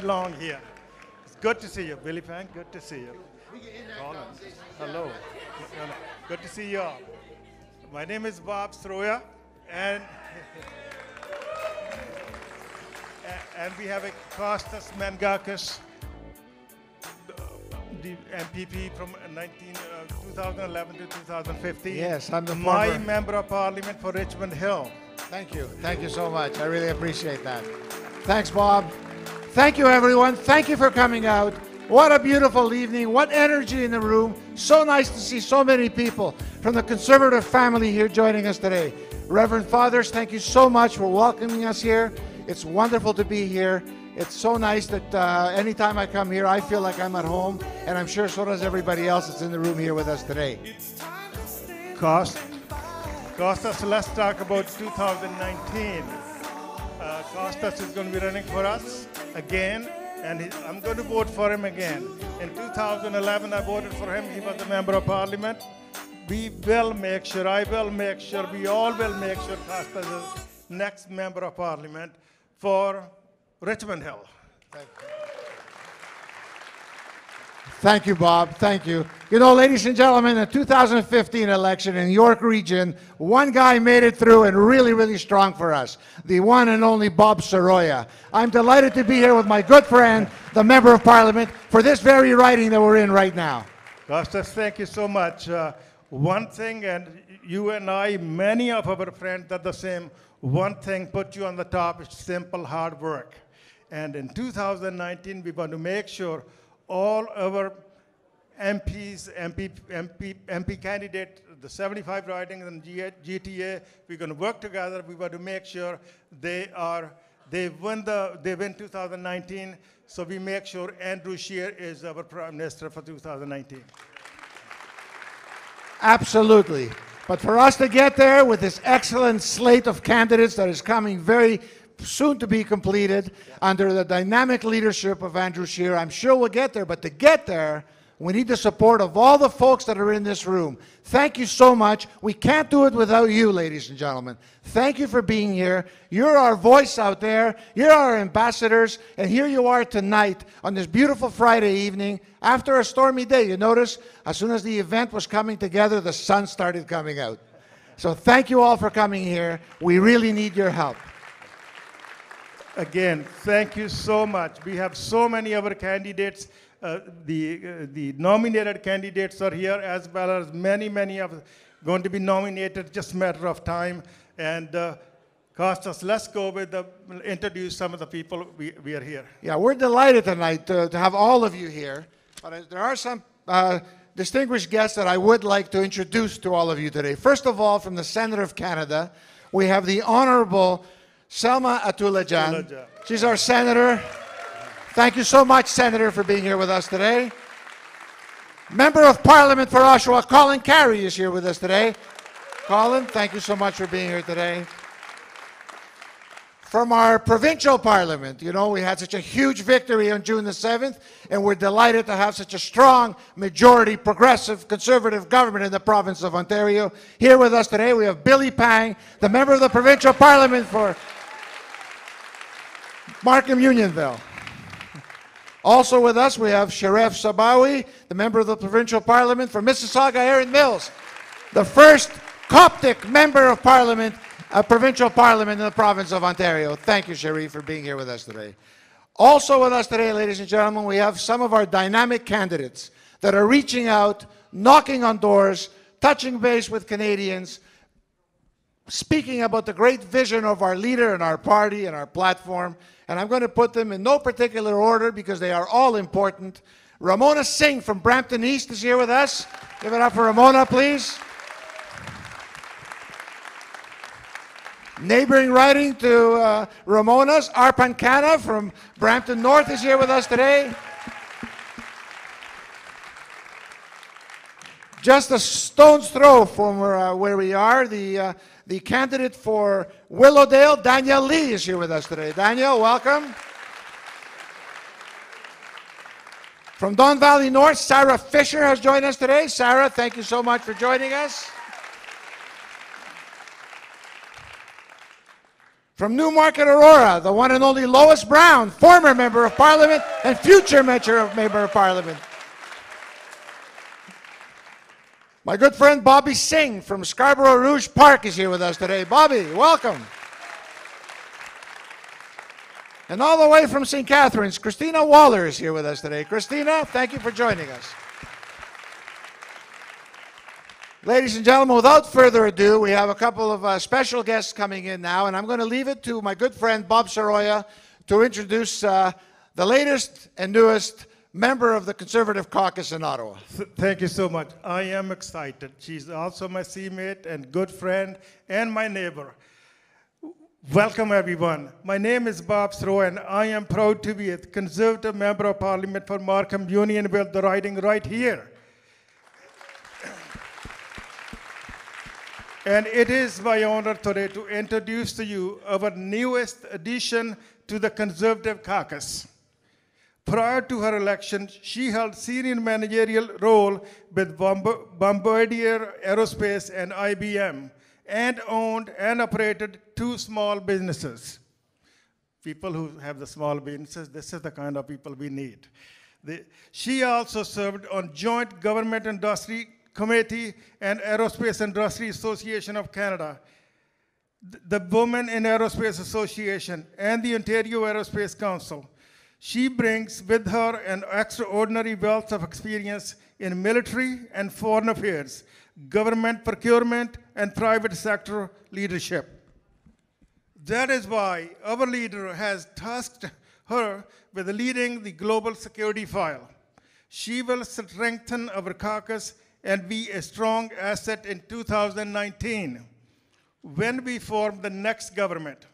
Long here. It's good to see you, Billy Pang. Good to see you. Colin. Hello. Good to see you all. My name is Bob Stroya, and and we have a Kostas Mangakis, the MPP from 2011 to 2015. Yes, I'm the my member of Parliament for Richmond Hill. Thank you. Thank you so much. I really appreciate that. Thanks, Bob. Thank you, everyone. Thank you for coming out. What a beautiful evening. What energy in the room. So nice to see so many people from the Conservative family here joining us today. Reverend Fathers, thank you so much for welcoming us here. It's wonderful to be here. It's so nice that anytime I come here, I feel like I'm at home, and I'm sure so does everybody else that's in the room here with us today. Kostas, let's talk about 2019. Kostas is going to be running for us again, and I'm going to vote for him again. In 2011, I voted for him. He was a member of Parliament. We will make sure, I will make sure, we all will make sure Kostas is next member of Parliament for Richmond Hill. Thank you. Thank you, Bob. Thank you. You know, ladies and gentlemen, the 2015 election in York Region, one guy made it through and really, really strong for us. The one and only Bob Soroya. I'm delighted to be here with my good friend, the Member of Parliament, for this very riding that we're in right now. Kostas, thank you so much. One thing, and you and I, many of our friends are the same. One thing put you on the top is simple hard work. And in 2019, we want to make sure all our MPs, MP candidate, the 75 ridings and GTA, we're going to work together. We want to make sure they win 2019. So we make sure Andrew Scheer is our Prime Minister for 2019. Absolutely. But for us to get there with this excellent slate of candidates that is coming very soon to be completed under the dynamic leadership of Andrew Scheer, I'm sure we'll get there. But to get there, we need the support of all the folks that are in this room. Thank you so much. We can't do it without you, ladies and gentlemen. Thank you for being here. You're our voice out there. You're our ambassadors. And here you are tonight on this beautiful Friday evening after a stormy day. You notice, as soon as the event was coming together, the sun started coming out. So thank you all for coming here. We really need your help. Again, thank you so much. We have so many other candidates. The nominated candidates are here, as well as many of going to be nominated, just a matter of time. And Kostas, let's go with introduce some of the people we are here. Yeah, we're delighted tonight to have all of you here. But there are some distinguished guests that I would like to introduce to all of you today. First of all, from the Senator of Canada, we have the Honorable Selma Atulajan. She's our Senator. Thank you so much, Senator, for being here with us today. Member of Parliament for Oshawa, Colin Carey, is here with us today. Colin, thank you so much for being here today. From our provincial parliament, you know, we had such a huge victory on June the 7th, and we're delighted to have such a strong majority progressive conservative government in the province of Ontario. Here with us today, we have Billy Pang, the member of the provincial parliament for Markham Unionville. Also with us, we have Sharef Sabawi, the member of the provincial parliament for Mississauga Erin Mills, the first Coptic member of parliament, provincial parliament in the province of Ontario. Thank you, Sharif, for being here with us today. Also with us today, ladies and gentlemen, we have some of our dynamic candidates that are reaching out, knocking on doors, touching base with Canadians, speaking about the great vision of our leader and our party and our platform. And I'm going to put them in no particular order because they are all important. Ramona Singh from Brampton East is here with us. Give it up for Ramona, please. Neighboring riding to Ramona's, Arpan Khanna from Brampton North is here with us today. Just a stone's throw from where we are, the candidate for Willowdale, Danielle Lee, is here with us today. Danielle, welcome. From Don Valley North, Sarah Fisher has joined us today. Sarah, thank you so much for joining us. From Newmarket, Aurora, the one and only Lois Brown, former Member of Parliament and future Member of Parliament. My good friend Bobby Singh from Scarborough Rouge Park is here with us today. Bobby, welcome. And all the way from St. Catharines, Christina Waller is here with us today. Christina, thank you for joining us. Ladies and gentlemen, without further ado, we have a couple of special guests coming in now, and I'm going to leave it to my good friend Bob Soroya to introduce the latest and newest member of the Conservative Caucus in Ottawa. Thank you so much. I am excited. She's also my seamate and good friend and my neighbor. Welcome, everyone. My name is Bob Soroya, and I am proud to be a Conservative Member of Parliament for Markham Unionville, the riding right here. And it is my honor today to introduce to you our newest addition to the Conservative Caucus. Prior to her election, she held senior managerial role with Bombardier Aerospace and IBM, and owned and operated 2 small businesses. People who have the small businesses, this is the kind of people we need. She also served on Joint Government Industry Committee and Aerospace Industry Association of Canada, the Women in Aerospace Association, and the Ontario Aerospace Council. She brings with her an extraordinary wealth of experience in military and foreign affairs, government procurement, and private sector leadership. That is why our leader has tasked her with leading the global security file. She will strengthen our caucus and be a strong asset in 2019 when we form the next government.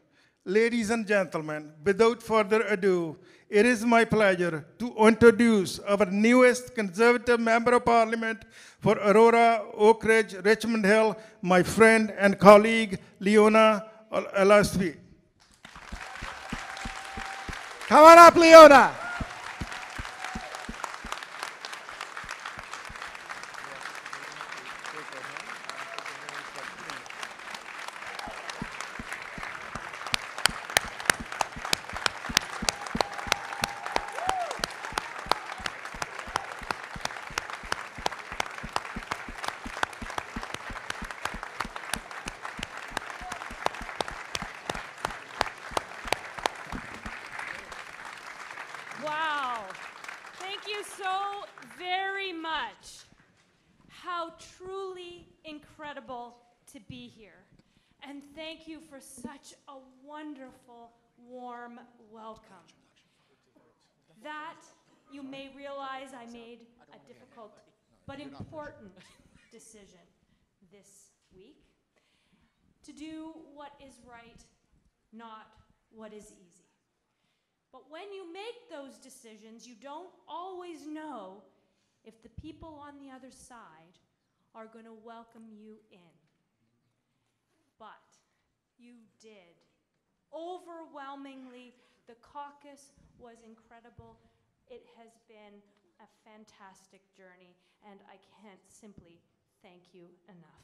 Ladies and gentlemen, without further ado, it is my pleasure to introduce our newest Conservative Member of Parliament for Aurora, Oak Ridge, Richmond Hill, my friend and colleague, Leona Alleslev. Come on up, Leona. Wow. Thank you so very much. How truly incredible to be here. And thank you for such a wonderful, warm welcome. That, you may realize, I made a difficult but important decision this week to do what is right, not what is easy. But when you make those decisions, you don't always know if the people on the other side are going to welcome you in. But you did. Overwhelmingly, the caucus was incredible. It has been a fantastic journey, and I can't simply thank you enough.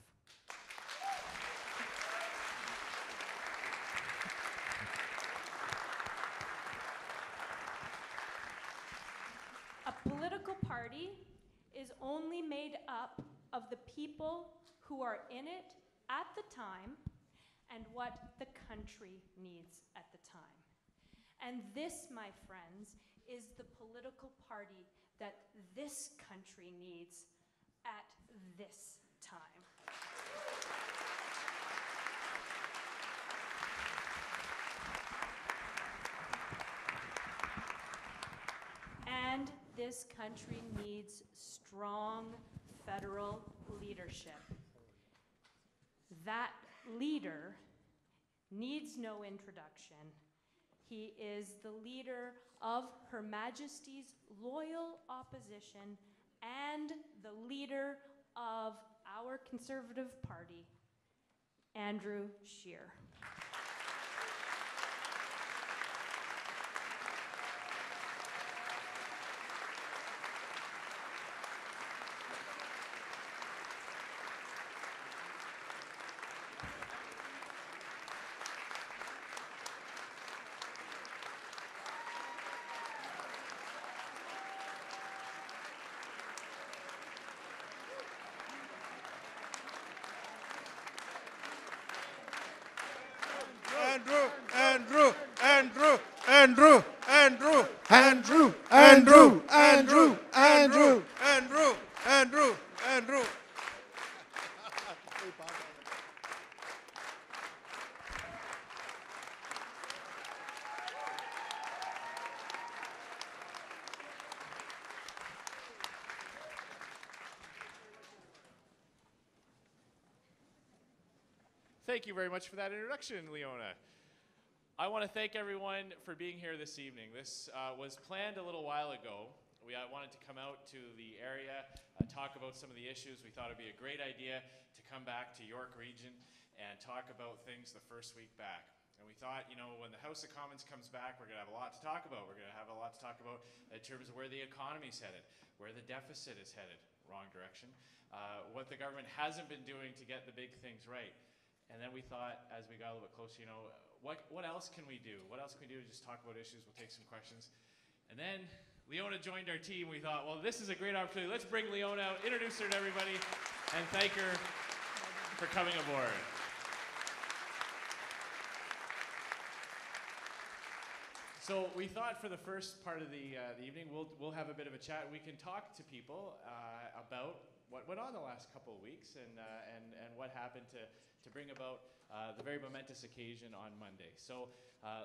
A political party is only made up of the people who are in it at the time and what the country needs at the time. And this, my friends, is the political party that this country needs at this time. And this country needs strong federal leadership. That leader needs no introduction. He is the leader of Her Majesty's loyal opposition and the leader of our Conservative Party, Andrew Scheer. Andrew, Andrew, Andrew, Andrew. Andrew, Andrew, Andrew. Thank you very much for that introduction, Leona. I want to thank everyone for being here this evening. This was planned a little while ago. We wanted to come out to the area, talk about some of the issues. We thought it'd be a great idea to come back to York Region and talk about things the first week back. And we thought, you know, when the House of Commons comes back, we're going to have a lot to talk about. We're going to have a lot to talk about in terms of where the economy's headed, where the deficit is headed, wrong direction, what the government hasn't been doing to get the big things right. And then we thought, as we got a little bit closer, you know, what else can we do? What else can we do to just talk about issues? We'll take some questions. And then Leona joined our team. We thought, well, this is a great opportunity. Let's bring Leona out, introduce her to everybody, and thank her for coming aboard. So we thought for the first part of the evening, we'll have a bit of a chat. We can talk to people about what went on the last couple of weeks and what happened to bring about the very momentous occasion on Monday. So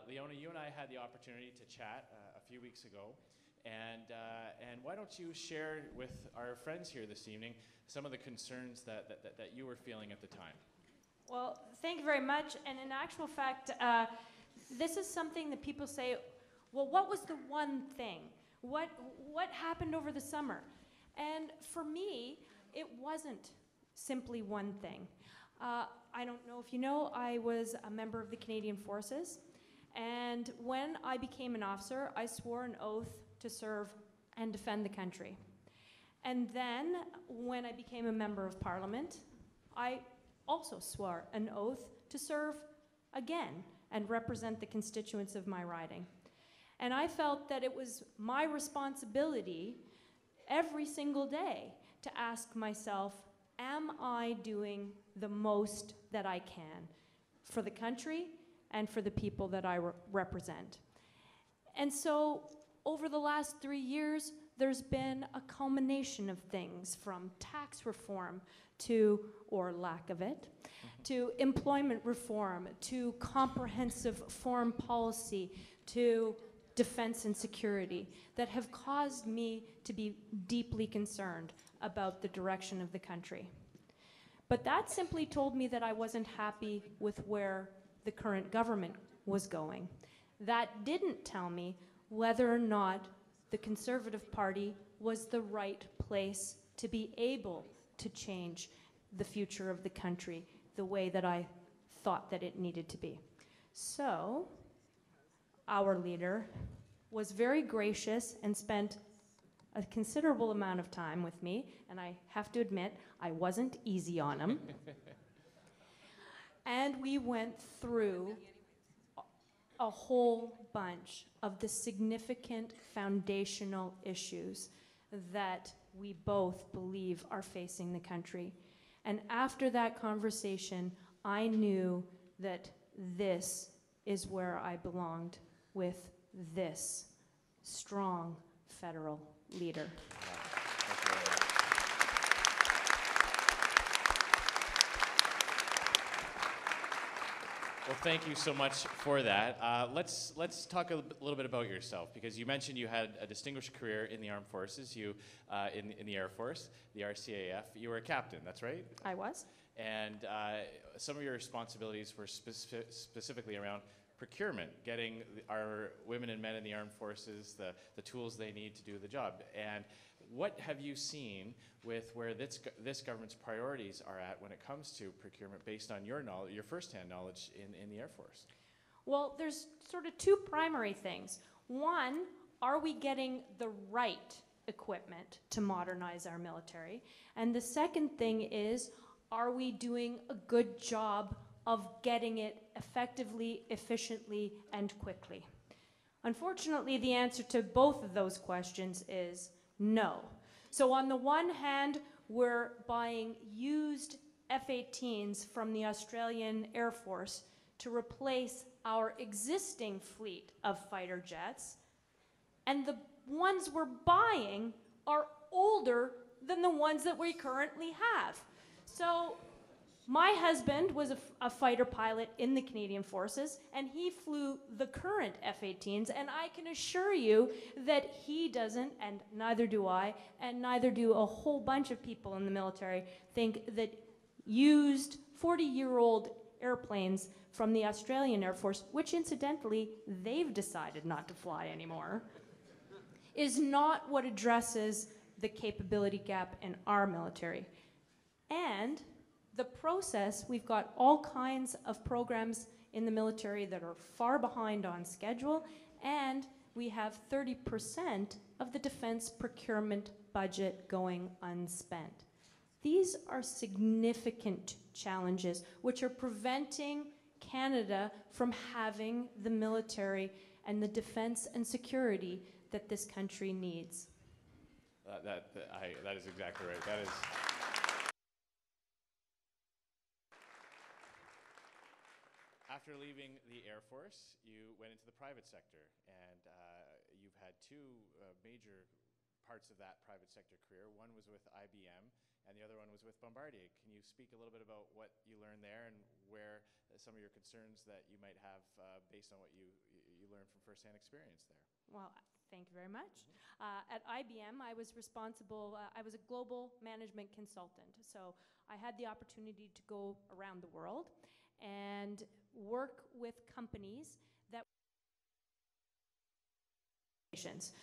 Leona, you and I had the opportunity to chat a few weeks ago, and why don't you share with our friends here this evening some of the concerns that you were feeling at the time? Well, thank you very much. And in actual fact, this is something that people say, well, what was the one thing? What happened over the summer? And for me, it wasn't simply one thing. I don't know if you know, I was a member of the Canadian Forces, and when I became an officer, I swore an oath to serve and defend the country. And then, when I became a member of Parliament, I also swore an oath to serve again and represent the constituents of my riding. And I felt that it was my responsibility every single day to ask myself, am I doing the most that I can for the country and for the people that I represent? And so over the last 3 years, there's been a culmination of things, from tax reform to, or lack of it, to employment reform, to comprehensive foreign policy, to defense and security, that have caused me to be deeply concerned about the direction of the country. But that simply told me that I wasn't happy with where the current government was going. That didn't tell me whether or not the Conservative Party was the right place to be able to change the future of the country the way that I thought that it needed to be. So, our leader was very gracious and spent a considerable amount of time with me, and I have to admit, I wasn't easy on him. And we went through a whole bunch of the significant foundational issues that we both believe are facing the country. And after that conversation, I knew that this is where I belonged, with this strong federal leader. Well, thank you so much for that. Let's talk a little bit about yourself, because you mentioned you had a distinguished career in the armed forces. You in the Air Force, the RCAF. You were a captain. That's right. I was. And some of your responsibilities were specifically around procurement, getting our women and men in the armed forces the tools they need to do the job. And what have you seen with where this government's priorities are at when it comes to procurement, based on your knowledge, your firsthand knowledge in the Air Force? Well, there's sort of two primary things. One, are we getting the right equipment to modernize our military? And the second thing is, are we doing a good job of getting it effectively, efficiently, and quickly? Unfortunately, the answer to both of those questions is no. So on the one hand, we're buying used F-18s from the Australian Air Force to replace our existing fleet of fighter jets. And the ones we're buying are older than the ones that we currently have. So my husband was a fighter pilot in the Canadian Forces, and he flew the current F-18s, and I can assure you that he doesn't, and neither do I, and neither do a whole bunch of people in the military, think that used 40-year-old airplanes from the Australian Air Force, which incidentally, they've decided not to fly anymore, is not what addresses the capability gap in our military. And the process, we've got all kinds of programs in the military that are far behind on schedule, and we have 30% of the defense procurement budget going unspent. These are significant challenges which are preventing Canada from having the military and the defense and security that this country needs. That is exactly right. That is. After leaving the Air Force, you went into the private sector, and you've had two major parts of that private sector career. One was with IBM, and the other one was with Bombardier. Can you speak a little bit about what you learned there and where some of your concerns that you might have based on what you learned from firsthand experience there? Well, thank you very much. At IBM, I was responsible, I was a global management consultant. So I had the opportunity to go around the world and work with companies that.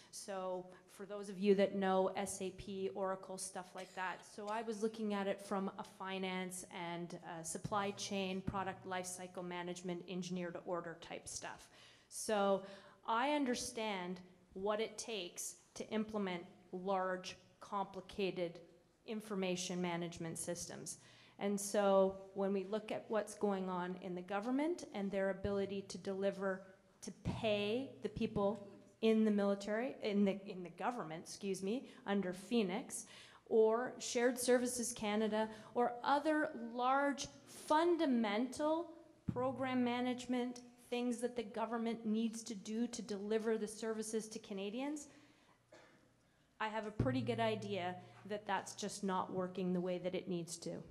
So for those of you that know SAP, Oracle, stuff like that, so I was looking at it from a finance and supply chain, product lifecycle management, engineer to order type stuff. So I understand what it takes to implement large, complicated information management systems. And so when we look at what's going on in the government and their ability to deliver, to pay the people in the military, in the government, excuse me, under Phoenix, or Shared Services Canada, or other large fundamental program management things that the government needs to do to deliver the services to Canadians, I have a pretty good idea that that's just not working the way that it needs to.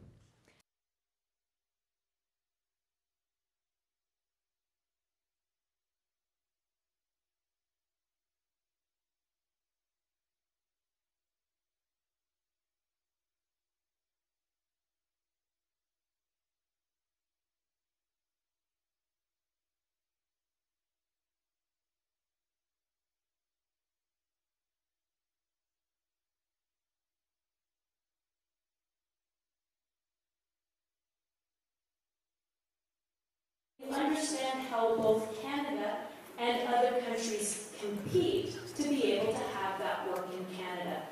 Understand how both Canada and other countries compete to be able to have that work in Canada.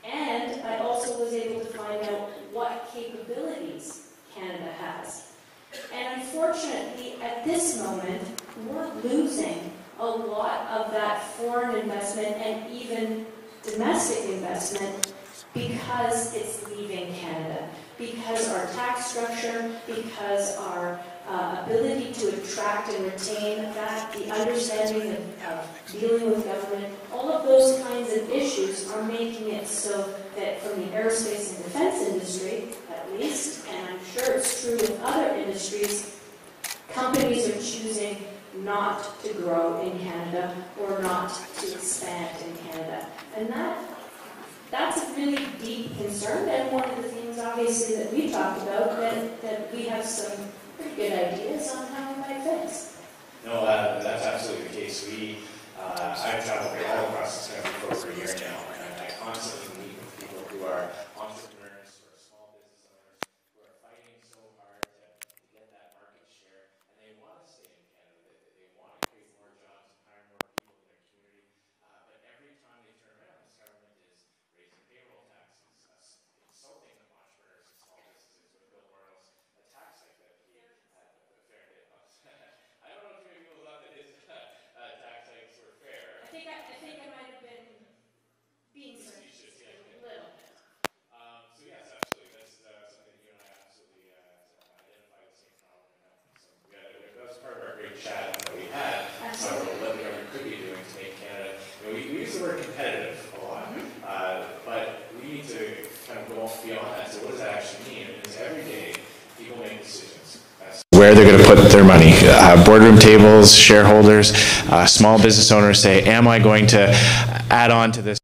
And I also was able to find out what capabilities Canada has. And unfortunately, at this moment, we're losing a lot of that foreign investment and even domestic investment because it's leaving Canada. Because our tax structure, because our ability to attract and retain that, the understanding of dealing with government, all of those kinds of issues are making it so that from the aerospace and defense industry, at least, and I'm sure it's true with other industries, companies are choosing not to grow in Canada or not to expand in Canada. And that's a really deep concern, and one of the things, obviously, that we talked about, that we have some pretty good ideas on how we might fix. No, that's absolutely the case. I've traveled all across this country for over a year now, and I constantly meet with people who are entrepreneurs, who are small business owners, who are fighting so hard to get that market share, and they want to stay in Canada. They want to create more jobs and hire more people in their community, but every time they turn around, this government is raising payroll taxes, insulting entrepreneurs and small businesses with Bill Morneau's tax hike that he had a fair bit of. I don't know too many people thought that his tax hikes were fair. I think I might have been word competitive a lot, but we need to kind of go beyond that. So what does that actually mean? It means every day people make decisions. Where they're going to put their money. Boardroom tables, shareholders, small business owners say, am I going to add on to this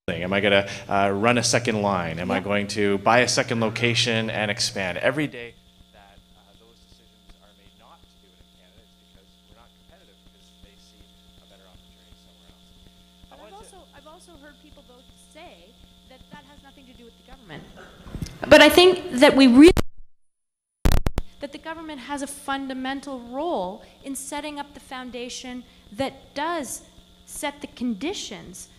thing? Am I going to run a second line? Am I going to buy a second location and expand? Every day that those decisions are made not to do it in Canada, it's because we're not competitive because they see a better opportunity somewhere else. But I've also heard people though say that that has nothing to do with the government. But I think that we really that the government has a fundamental role in setting up the foundation that does set the conditions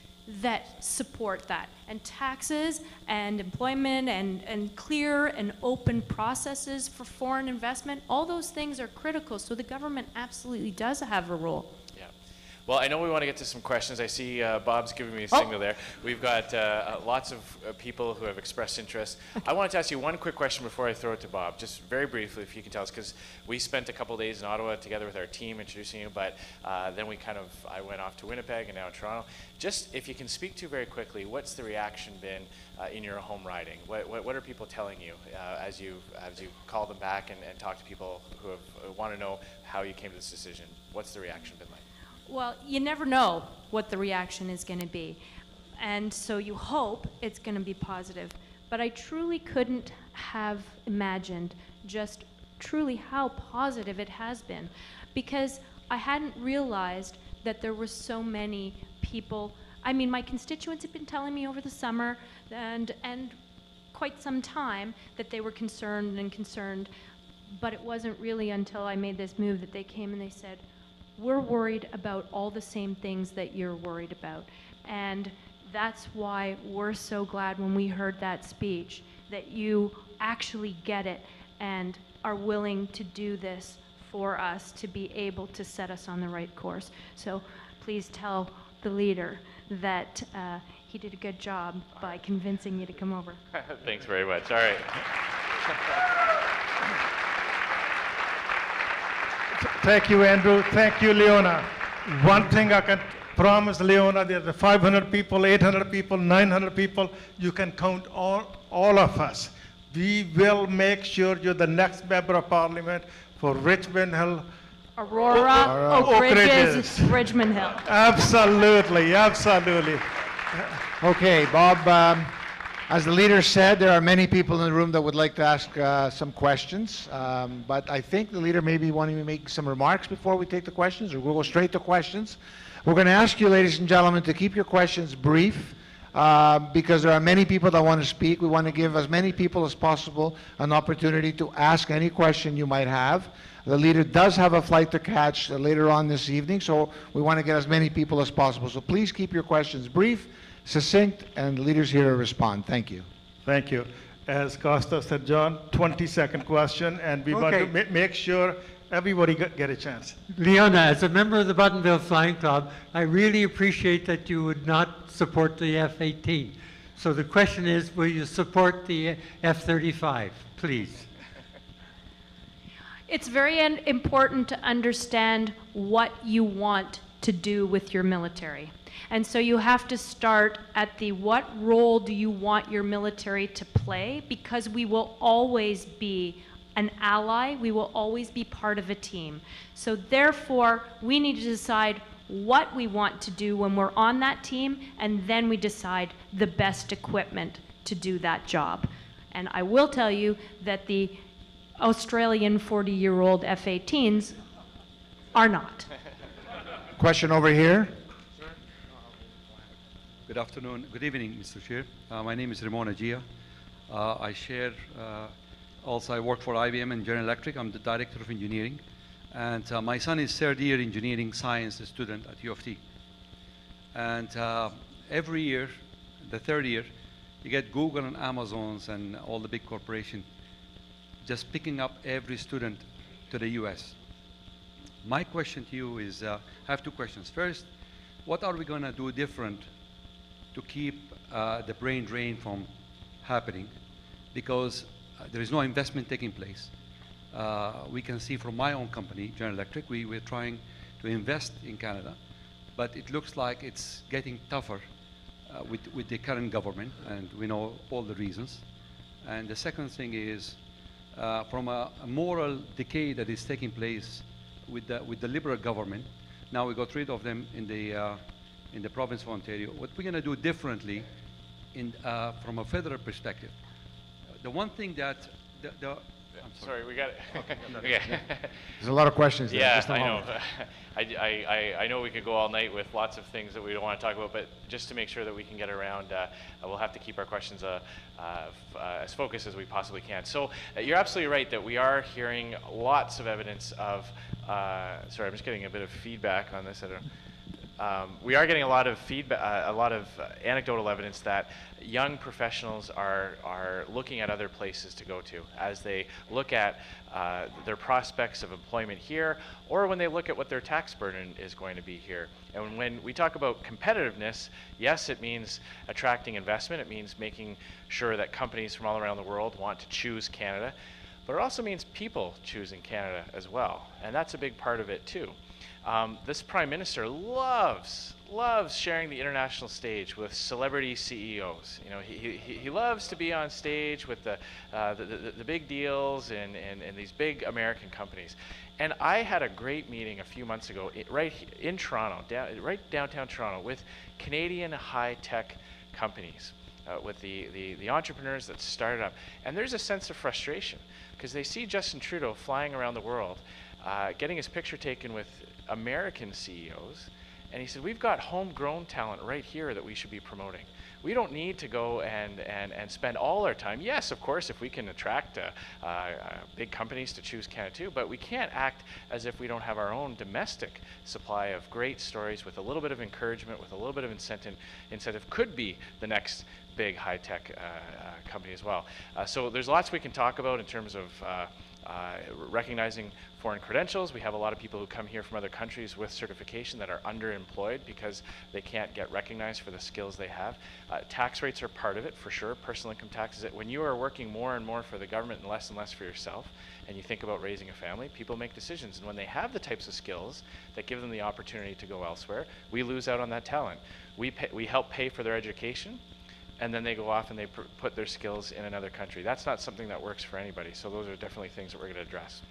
that support that. And taxes and employment and clear and open processes for foreign investment, all those things are critical. So the government absolutely does have a role. Yeah. Well, I know we want to get to some questions. I see Bob's giving me a signal there. We've got lots of people who have expressed interest. I wanted to ask you one quick question before I throw it to Bob, just very briefly, if you can tell us, because we spent a couple days in Ottawa together with our team introducing you, but then I went off to Winnipeg and now Toronto. Just if you can speak to very quickly, what's the reaction been in your home riding? What are people telling you as you call them back and talk to people who want to know how you came to this decision? What's the reaction been like? Well, you never know what the reaction is going to be. And so you hope it's going to be positive. But I truly couldn't have imagined just truly how positive it has been, because I hadn't realized that there were so many people. I mean, my constituents have been telling me over the summer and quite some time that they were concerned, but it wasn't really until I made this move that they came and they said, we're worried about all the same things that you're worried about. And that's why we're so glad when we heard that speech, that you actually get it and are willing to do this for us to be able to set us on the right course. So please tell the leader that he did a good job by convincing you to come over. Thanks very much. All right. Thank you, Andrew. Thank you, Leona. One thing I can promise Leona, there's 500 people, 800 people, 900 people. You can count all of us. We will make sure you're the next member of parliament for Richmond Hill. Aurora, Oak Ridges, Richmond Hill. Absolutely, absolutely. Okay, Bob, as the leader said, there are many people in the room that would like to ask some questions, but I think the leader may be wanting to make some remarks before we take the questions, or we'll go straight to questions. We're going to ask you, ladies and gentlemen, to keep your questions brief, because there are many people that want to speak. We want to give as many people as possible an opportunity to ask any question you might have. The leader does have a flight to catch later on this evening, so we want to get as many people as possible. So please keep your questions brief, succinct, and the leader's here to respond. Thank you. Thank you. As Costa said, John, 20-second question, and we want to make sure everybody get a chance. Leona, as a member of the Buttonville Flying Club, I really appreciate that you would not support the F-18. So the question is, will you support the F-35, please? It's very important to understand what you want to do with your military. And so you have to start at the what role do you want your military to play, because we will always be an ally, we will always be part of a team. So therefore, we need to decide what we want to do when we're on that team, and then we decide the best equipment to do that job. And I will tell you that the Australian 40-year-old F-18s are not. Question over here. Good afternoon. Good evening, Mr. Chair. My name is Ramon Agia. I share, also I work for IBM and General Electric. I'm the Director of Engineering. And my son is third year engineering science student at U of T. And every year, the third year, you get Google and Amazons and all the big corporations just picking up every student to the US. My question to you is, I have two questions. First, what are we going to do different to keep the brain drain from happening? Because there is no investment taking place. We can see from my own company, General Electric, we're trying to invest in Canada but it looks like it's getting tougher with the current government, and we know all the reasons. And the second thing is, from a moral decay that is taking place with the Liberal government. Now we got rid of them in the province of Ontario. What we're going to do differently from a federal perspective. The one thing that I'm sorry, we got it. Okay. There's a lot of questions there. Yeah, Just a I know. moment. I know we could go all night with lots of things that we don't want to talk about, but just to make sure that we can get around, we'll have to keep our questions as focused as we possibly can. So you're absolutely right that we are hearing lots of evidence of, sorry, I'm just getting a bit of feedback on this. I don't we are getting a lot of feedback, a lot of anecdotal evidence that young professionals are looking at other places to go to as they look at their prospects of employment here, or when they look at what their tax burden is going to be here. And when we talk about competitiveness, yes, it means attracting investment. It means making sure that companies from all around the world want to choose Canada, but it also means people choosing Canada as well. And that's a big part of it too. This Prime Minister loves sharing the international stage with celebrity CEOs. You know, he loves to be on stage with the big deals and these big American companies. And I had a great meeting a few months ago right in Toronto, right downtown Toronto, with Canadian high-tech companies, with the entrepreneurs that started up. And there's a sense of frustration because they see Justin Trudeau flying around the world, getting his picture taken with American CEOs, and he said, we've got homegrown talent right here that we should be promoting. We don't need to go and spend all our time. Yes, of course, if we can attract big companies to choose Canada too, but we can't act as if we don't have our own domestic supply of great stories with a little bit of encouragement, with a little bit of incentive could be the next big high-tech company as well. So there's lots we can talk about in terms of recognizing foreign credentials. We have a lot of people who come here from other countries with certification that are underemployed because they can't get recognized for the skills they have. Tax rates are part of it, for sure. Personal income tax is it. When you are working more and more for the government and less for yourself, and you think about raising a family, people make decisions. And when they have the types of skills that give them the opportunity to go elsewhere, we lose out on that talent. We help pay for their education, and then they go off and they put their skills in another country. That's not something that works for anybody. So those are definitely things that we're going to address.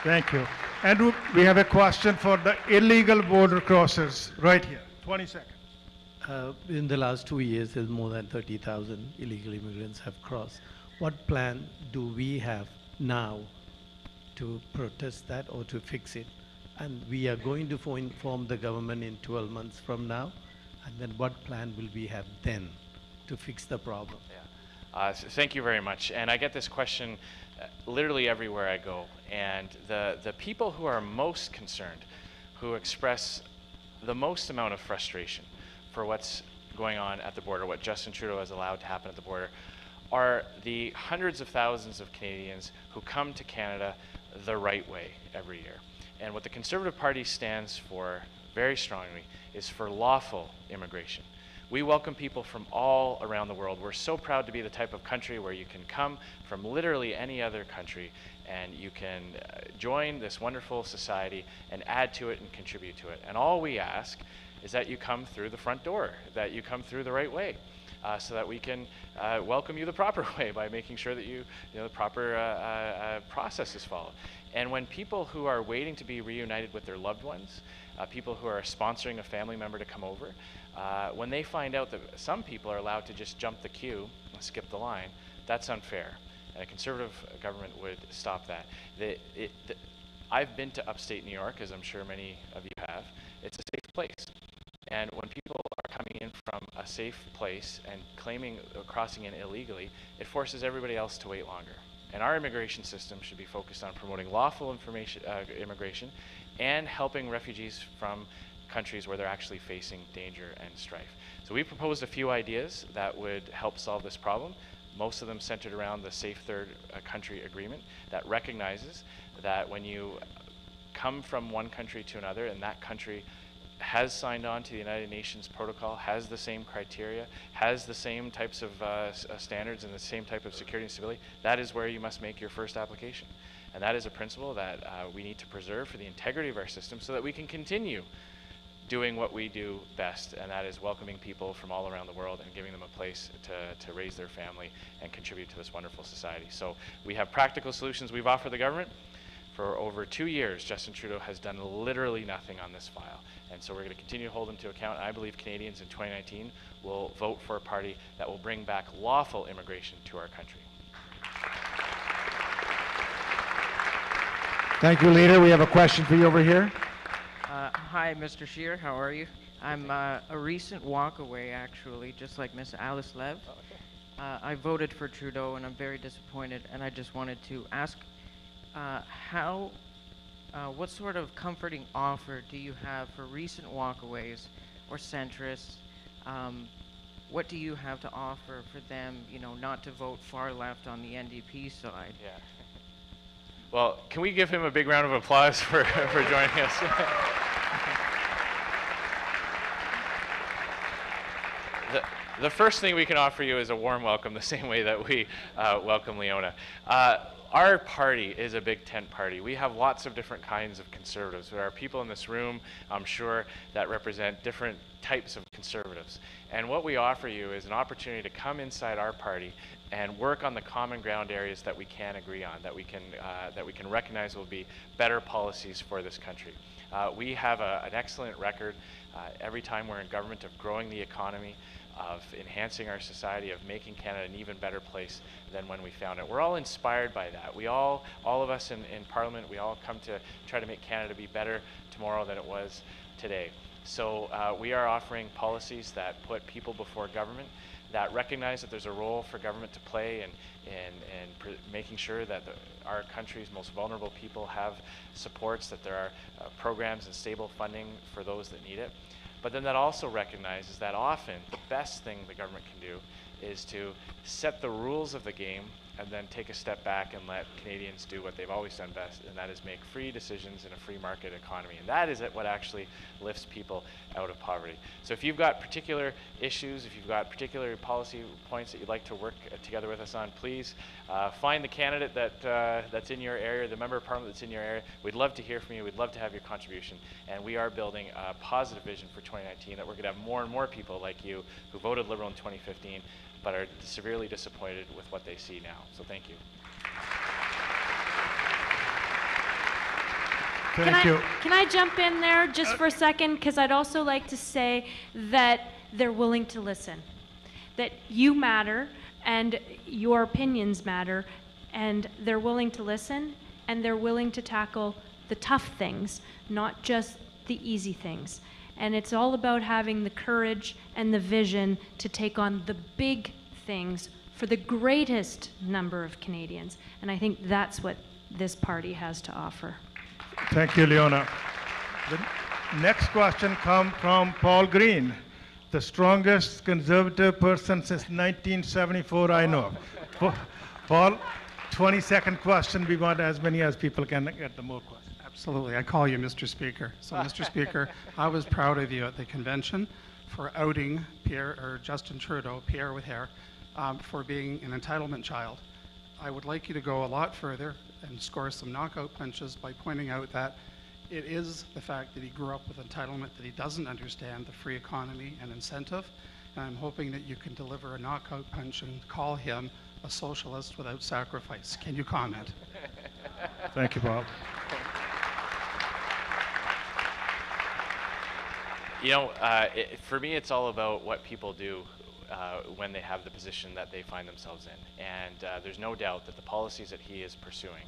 Thank you. And we have a question for the illegal border crossers right here. 20 seconds. In the last 2 years, there's more than 30,000 illegal immigrants have crossed. What plan do we have now to protest that or to fix it? And we are going to inform the government in 12 months from now. And then what plan will we have then to fix the problem? Yeah. Thank you very much. And I get this question literally everywhere I go. And the people who are most concerned, who express the most amount of frustration for what's going on at the border, what Justin Trudeau has allowed to happen at the border, are the hundreds of thousands of Canadians who come to Canada the right way every year. And what the Conservative Party stands for very strongly is for lawful immigration. We welcome people from all around the world. We're so proud to be the type of country where you can come from literally any other country and you can join this wonderful society and add to it and contribute to it. And all we ask is that you come through the front door, that you come through the right way, so that we can welcome you the proper way by making sure that the proper process is followed. And when people who are waiting to be reunited with their loved ones, people who are sponsoring a family member to come over, when they find out that some people are allowed to just jump the queue and skip the line, that's unfair. And a Conservative government would stop that. I've been to upstate New York, as I'm sure many of you have. It's a safe place. And when people are coming in from a safe place and claiming crossing in illegally, it forces everybody else to wait longer. And our immigration system should be focused on promoting lawful immigration and helping refugees from countries where they're actually facing danger and strife. So we proposed a few ideas that would help solve this problem. Most of them centered around the Safe Third Country Agreement that recognizes that when you come from one country to another and that country has signed on to the United Nations protocol, has the same criteria, has the same types of standards and the same type of security and stability, that is where you must make your first application. And that is a principle that we need to preserve for the integrity of our system so that we can continue doing what we do best, and that is welcoming people from all around the world and giving them a place to raise their family and contribute to this wonderful society. So we have practical solutions we've offered the government. For over 2 years, Justin Trudeau has done literally nothing on this file. And so we're going to continue to hold him to account. And I believe Canadians in 2019 will vote for a party that will bring back lawful immigration to our country. Thank you, Leader. We have a question for you over here. Hi, Mr. Scheer. How are you? I'm a recent walkaway, actually, just like Ms. Alleslev. I voted for Trudeau, and I'm very disappointed. And I just wanted to ask, what sort of comforting offer do you have for recent walkaways or centrists? What do you have to offer for them, you know, not to vote far left on the NDP side? Yeah. Well, can we give him a big round of applause for joining us? The first thing we can offer you is a warm welcome, the same way that we welcome Leona. Our party is a big tent party. We have lots of different kinds of conservatives. There are people in this room, I'm sure, that represent different types of conservatives. And what we offer you is an opportunity to come inside our party and work on the common ground areas that we can agree on, that we can recognize will be better policies for this country. We have an excellent record every time we're in government of growing the economy, of enhancing our society, of making Canada an even better place than when we found it. We're all inspired by that. We all of us in Parliament, we all come to try to make Canada be better tomorrow than it was today. So we are offering policies that put people before government, that recognize that there's a role for government to play in making sure that our country's most vulnerable people have supports, that there are programs and stable funding for those that need it. But then that also recognizes that often the best thing the government can do is to set the rules of the game and then take a step back and let Canadians do what they've always done best, and that is make free decisions in a free market economy. And that is what actually lifts people out of poverty. So if you've got particular issues, if you've got particular policy points that you'd like to work together with us on, please find the candidate that's in your area, the member of parliament that's in your area. We'd love to hear from you. We'd love to have your contribution. And we are building a positive vision for 2019 that we're going to have more and more people like you who voted Liberal in 2015 but are severely disappointed with what they see now. So thank you. Thank you. Can I jump in there just for a second? Because I'd also like to say that they're willing to listen, that you matter and your opinions matter, and they're willing to listen, and they're willing to tackle the tough things, not just the easy things. And it's all about having the courage and the vision to take on the big things for the greatest number of Canadians. And I think that's what this party has to offer. Thank you, Leona. The next question comes from Paul Green, the strongest conservative person since 1974 I know of. Paul, 20-second question. We want as many as people can get the more questions. Absolutely. I call you Mr. Speaker. So, Mr. Speaker, I was proud of you at the convention for outing Justin Trudeau, Pierre with hair, for being an entitlement child. I would like you to go a lot further and score some knockout punches by pointing out that it is the fact that he grew up with entitlement, that he doesn't understand the free economy and incentive. And I'm hoping that you can deliver a knockout punch and call him a socialist without sacrifice. Can you comment? Thank you, Bob. You know, for me, it's all about what people do when they have the position that they find themselves in. And there's no doubt that the policies that he is pursuing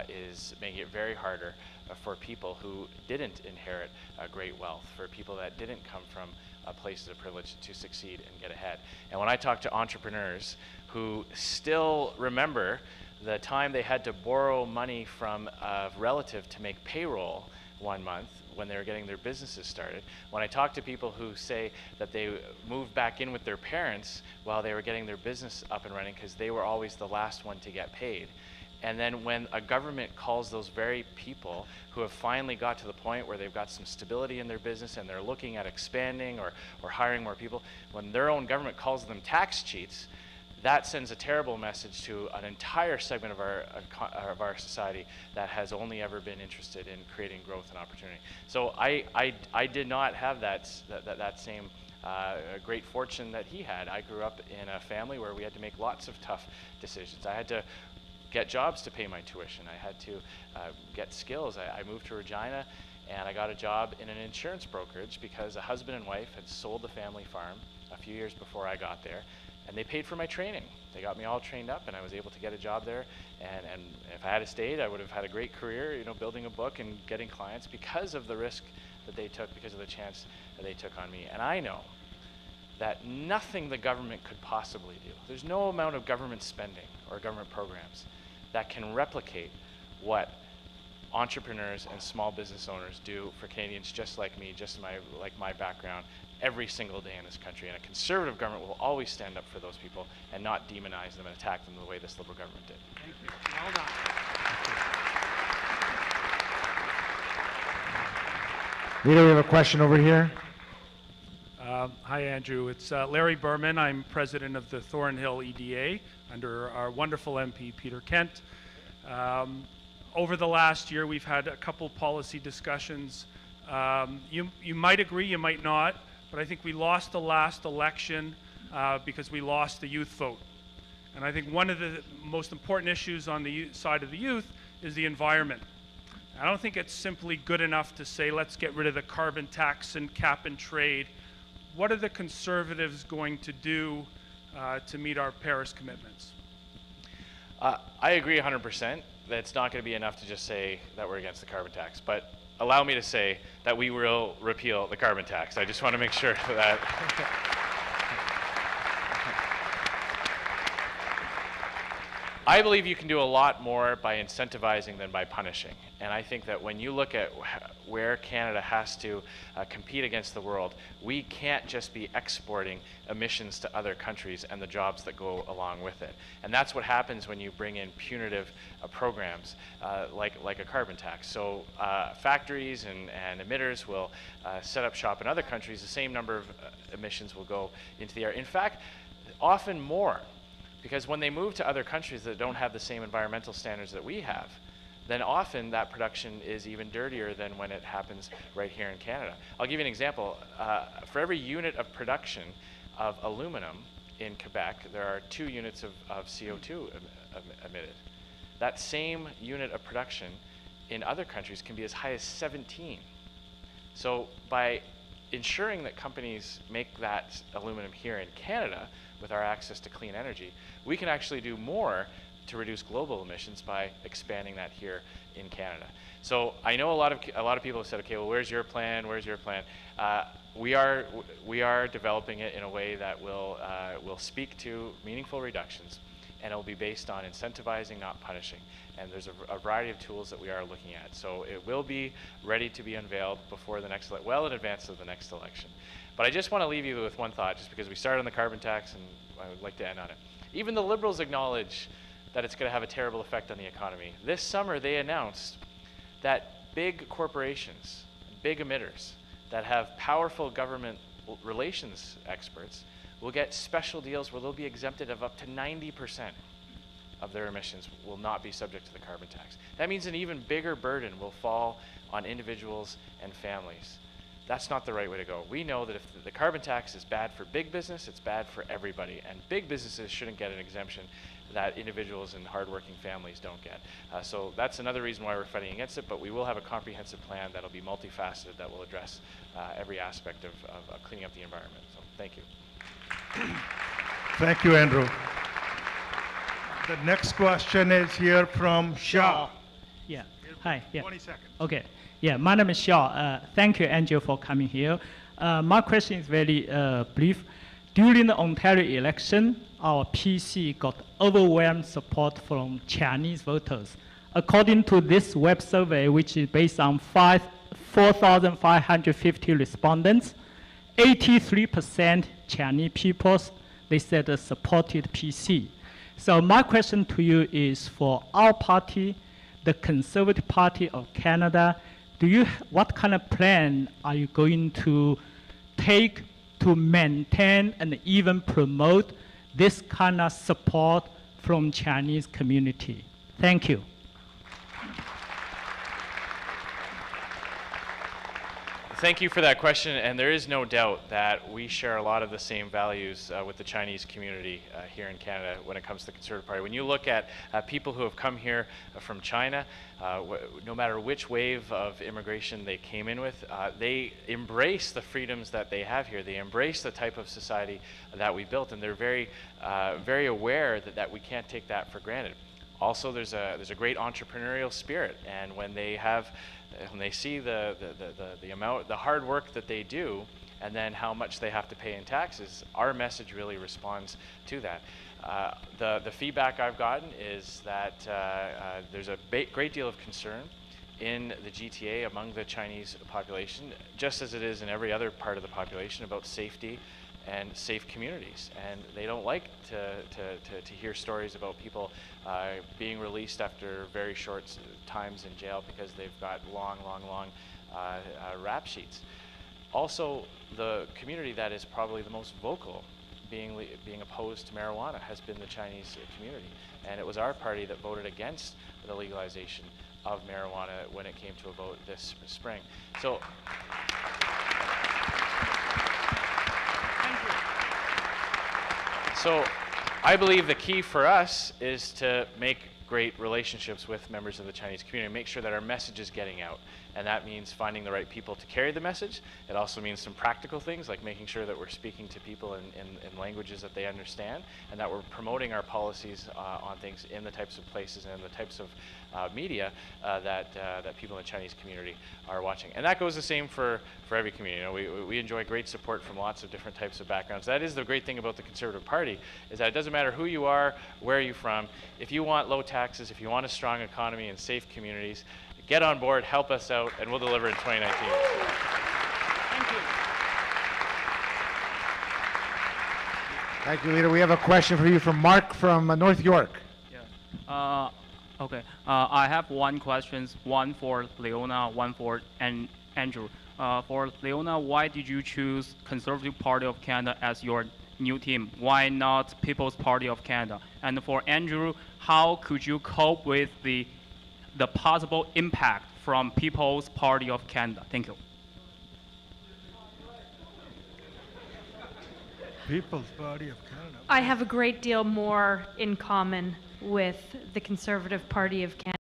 is making it very harder for people who didn't inherit great wealth, for people that didn't come from places of privilege to succeed and get ahead. And when I talk to entrepreneurs who still remember the time they had to borrow money from a relative to make payroll one month when they were getting their businesses started, when I talk to people who say that they moved back in with their parents while they were getting their business up and running because they were always the last one to get paid, and then when a government calls those very people who have finally got to the point where they've got some stability in their business and they're looking at expanding or hiring more people, when their own government calls them tax cheats, that sends a terrible message to an entire segment of our society that has only ever been interested in creating growth and opportunity. So I did not have that same great fortune that he had. I grew up in a family where we had to make lots of tough decisions. I had to get jobs to pay my tuition. I had to get skills. I moved to Regina, and I got a job in an insurance brokerage because a husband and wife had sold the family farm a few years before I got there, and they paid for my training. They got me all trained up, and I was able to get a job there. And if I had stayed, I would have had a great career, you know, building a book and getting clients because of the risk that they took, because of the chance that they took on me. And I know that nothing the government could possibly do, there's no amount of government spending or government programs that can replicate what entrepreneurs and small business owners do for Canadians just like me, just like my background, every single day in this country. And a conservative government will always stand up for those people and not demonize them and attack them the way this Liberal government did. Thank you. Well done. Leader, we have a question over here. Hi, Andrew. It's Larry Berman. I'm president of the Thornhill EDA under our wonderful MP, Peter Kent. Over the last year, we've had a couple policy discussions. You might agree, you might not, but I think we lost the last election because we lost the youth vote. And I think one of the most important issues on the side of the youth is the environment. I don't think it's simply good enough to say, let's get rid of the carbon tax and cap and trade. What are the Conservatives going to do to meet our Paris commitments? I agree 100% that it's not going to be enough to just say that we're against the carbon tax, but allow me to say that we will repeal the carbon tax. I just want to make sure that I believe you can do a lot more by incentivizing than by punishing. And I think that when you look at where Canada has to compete against the world, we can't just be exporting emissions to other countries and the jobs that go along with it. And that's what happens when you bring in punitive programs like a carbon tax. So factories and emitters will set up shop in other countries. The same number of emissions will go into the air. In fact, often more. Because when they move to other countries that don't have the same environmental standards that we have, then often that production is even dirtier than when it happens right here in Canada. I'll give you an example. For every unit of production of aluminum in Quebec, there are 2 units of CO2 emitted. That same unit of production in other countries can be as high as 17. So by ensuring that companies make that aluminum here in Canada, with our access to clean energy, we can actually do more to reduce global emissions by expanding that here in Canada. So I know a lot of people have said, okay, well, where's your plan? Where's your plan? We are developing it in a way that will speak to meaningful reductions, and it will be based on incentivizing, not punishing. And there's a variety of tools that we are looking at. So it will be ready to be unveiled before the next, well in advance of the next election. But I just want to leave you with one thought, just because we started on the carbon tax, and I would like to end on it. Even the Liberals acknowledge that it's going to have a terrible effect on the economy. This summer, they announced that big corporations, big emitters that have powerful government relations experts will get special deals where they'll be exempted of up to 90% of their emissions will not be subject to the carbon tax. That means an even bigger burden will fall on individuals and families. That's not the right way to go. We know that if the carbon tax is bad for big business, it's bad for everybody. And big businesses shouldn't get an exemption that individuals and hardworking families don't get. So that's another reason why we're fighting against it, but we will have a comprehensive plan that'll be multifaceted that will address every aspect of cleaning up the environment. So thank you. Thank you, Andrew. The next question is here from Scheer. Yeah. Hi. Yeah. 20 seconds. Okay. Yeah, my name is Scheer. Thank you, Andrew, for coming here. My question is very brief. During the Ontario election, our PC got overwhelming support from Chinese voters. According to this web survey, which is based on 4,550 respondents, 83% Chinese people, they said supported PC. So my question to you is, for our party, the Conservative Party of Canada, what kind of plan are you going to take to maintain and even promote this kind of support from Chinese community? Thank you. Thank you for that question, and there is no doubt that we share a lot of the same values with the Chinese community here in Canada when it comes to the Conservative Party. When you look at people who have come here from China, no matter which wave of immigration they came in with, they embrace the freedoms that they have here. They embrace the type of society that we built, and they're very, very aware that we can't take that for granted. Also, there's a great entrepreneurial spirit, and when they see the hard work that they do, and then how much they have to pay in taxes, our message really responds to that. The feedback I've gotten is that there's a great deal of concern in the GTA among the Chinese population, just as it is in every other part of the population, about safety and safe communities. And they don't like to hear stories about people being released after very short times in jail because they've got long rap sheets. Also, the community that is probably the most vocal being opposed to marijuana has been the Chinese community. And it was our party that voted against the legalization of marijuana when it came to a vote this spring. So, So I believe the key for us is to make great relationships with members of the Chinese community, make sure that our message is getting out. And that means finding the right people to carry the message. It also means some practical things like making sure that we're speaking to people in languages that they understand, and that we're promoting our policies on things in the types of places and in the types of media that people in the Chinese community are watching. And that goes the same for every community. You know, we enjoy great support from lots of different types of backgrounds. That is the great thing about the Conservative Party, is that it doesn't matter who you are, where you're from. If you want low taxes, if you want a strong economy and safe communities, get on board, help us out, and we'll deliver in 2019. Thank you. Thank you, Leader. We have a question for you from Mark from North York. Yeah. Okay. I have one question, one for Leona, one for Andrew. For Leona, why did you choose Conservative Party of Canada as your new team? Why not People's Party of Canada? And for Andrew, how could you cope with the possible impact from People's Party of Canada? Thank you. People's Party of Canada. I have a great deal more in common with the Conservative Party of Canada.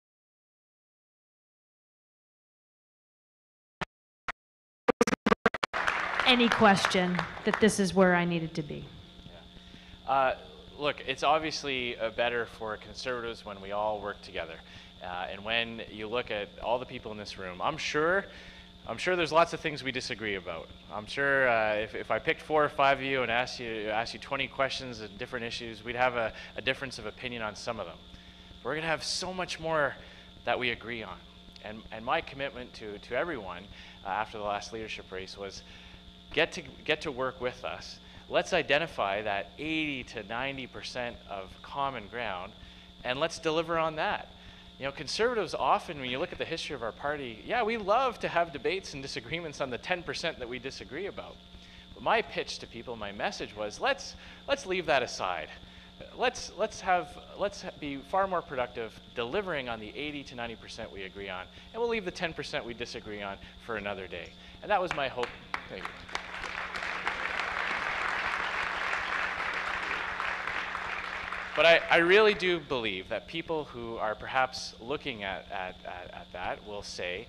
Any question that this is where I needed to be. Yeah. Look, it's obviously better for Conservatives when we all work together. And when you look at all the people in this room, I'm sure there's lots of things we disagree about. I'm sure if I picked 4 or 5 of you and asked you 20 questions on different issues, we'd have a difference of opinion on some of them. We're going to have so much more that we agree on. And my commitment to everyone after the last leadership race was get to work with us. Let's identify that 80 to 90% of common ground, and let's deliver on that. You know, Conservatives often, when you look at the history of our party, yeah, we love to have debates and disagreements on the 10% that we disagree about. But my pitch to people, my message was, let's leave that aside. Let's be far more productive delivering on the 80 to 90% we agree on, and we'll leave the 10% we disagree on for another day. And that was my hope. Thank you. But I really do believe that people who are perhaps looking at that will say,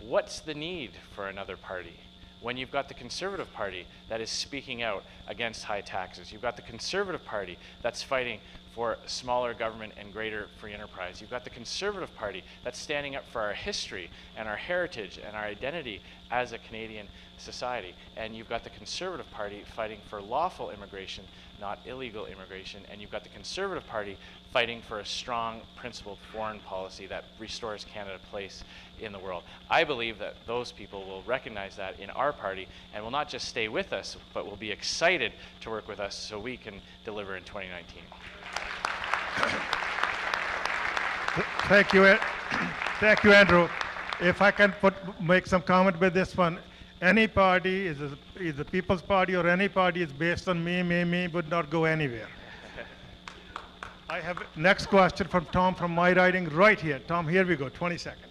what's the need for another party? When you've got the Conservative Party that is speaking out against high taxes, you've got the Conservative Party that's fighting for smaller government and greater free enterprise. You've got the Conservative Party that's standing up for our history and our heritage and our identity as a Canadian society. And you've got the Conservative Party fighting for lawful immigration, not illegal immigration. And you've got the Conservative Party fighting for a strong, principled foreign policy that restores Canada's place in the world. I believe that those people will recognize that in our party and will not just stay with us, but will be excited to work with us so we can deliver in 2019. Thank you, thank you, Andrew. If I can make some comment with this one, any party is the People's Party or any party is based on me, would not go anywhere. I have next question from Tom from my riding right here. Tom, here we go, 20 seconds.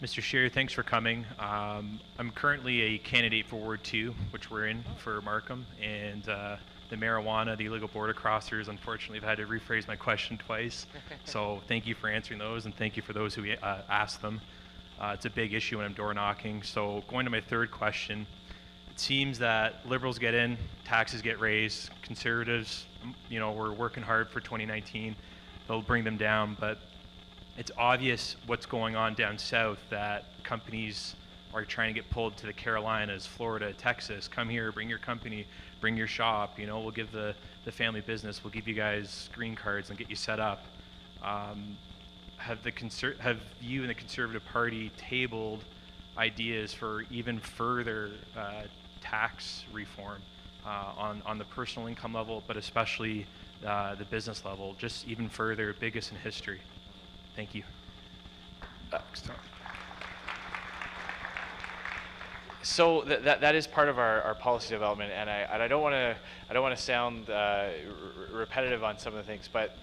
Mr. Scheer, thanks for coming. I'm currently a candidate for Ward 2, which we're in for Markham, and the marijuana, the illegal border crossers, unfortunately I've had to rephrase my question twice. So thank you for answering those, and thank you for those who asked them. It's a big issue when I'm door knocking. So going to my third question, it seems that liberals get in, taxes get raised, conservatives, we're working hard for 2019, they'll bring them down, but it's obvious what's going on down south, that companies are trying to get pulled to the Carolinas, Florida, Texas. Come here, bring your company, bring your shop. We'll give the family business, we'll give you guys green cards and get you set up. Have you and the Conservative Party tabled ideas for even further tax reform on the personal income level, but especially the business level, just even further, biggest in history? Thank you. So that is part of our policy development, and I don't want to sound repetitive on some of the things, but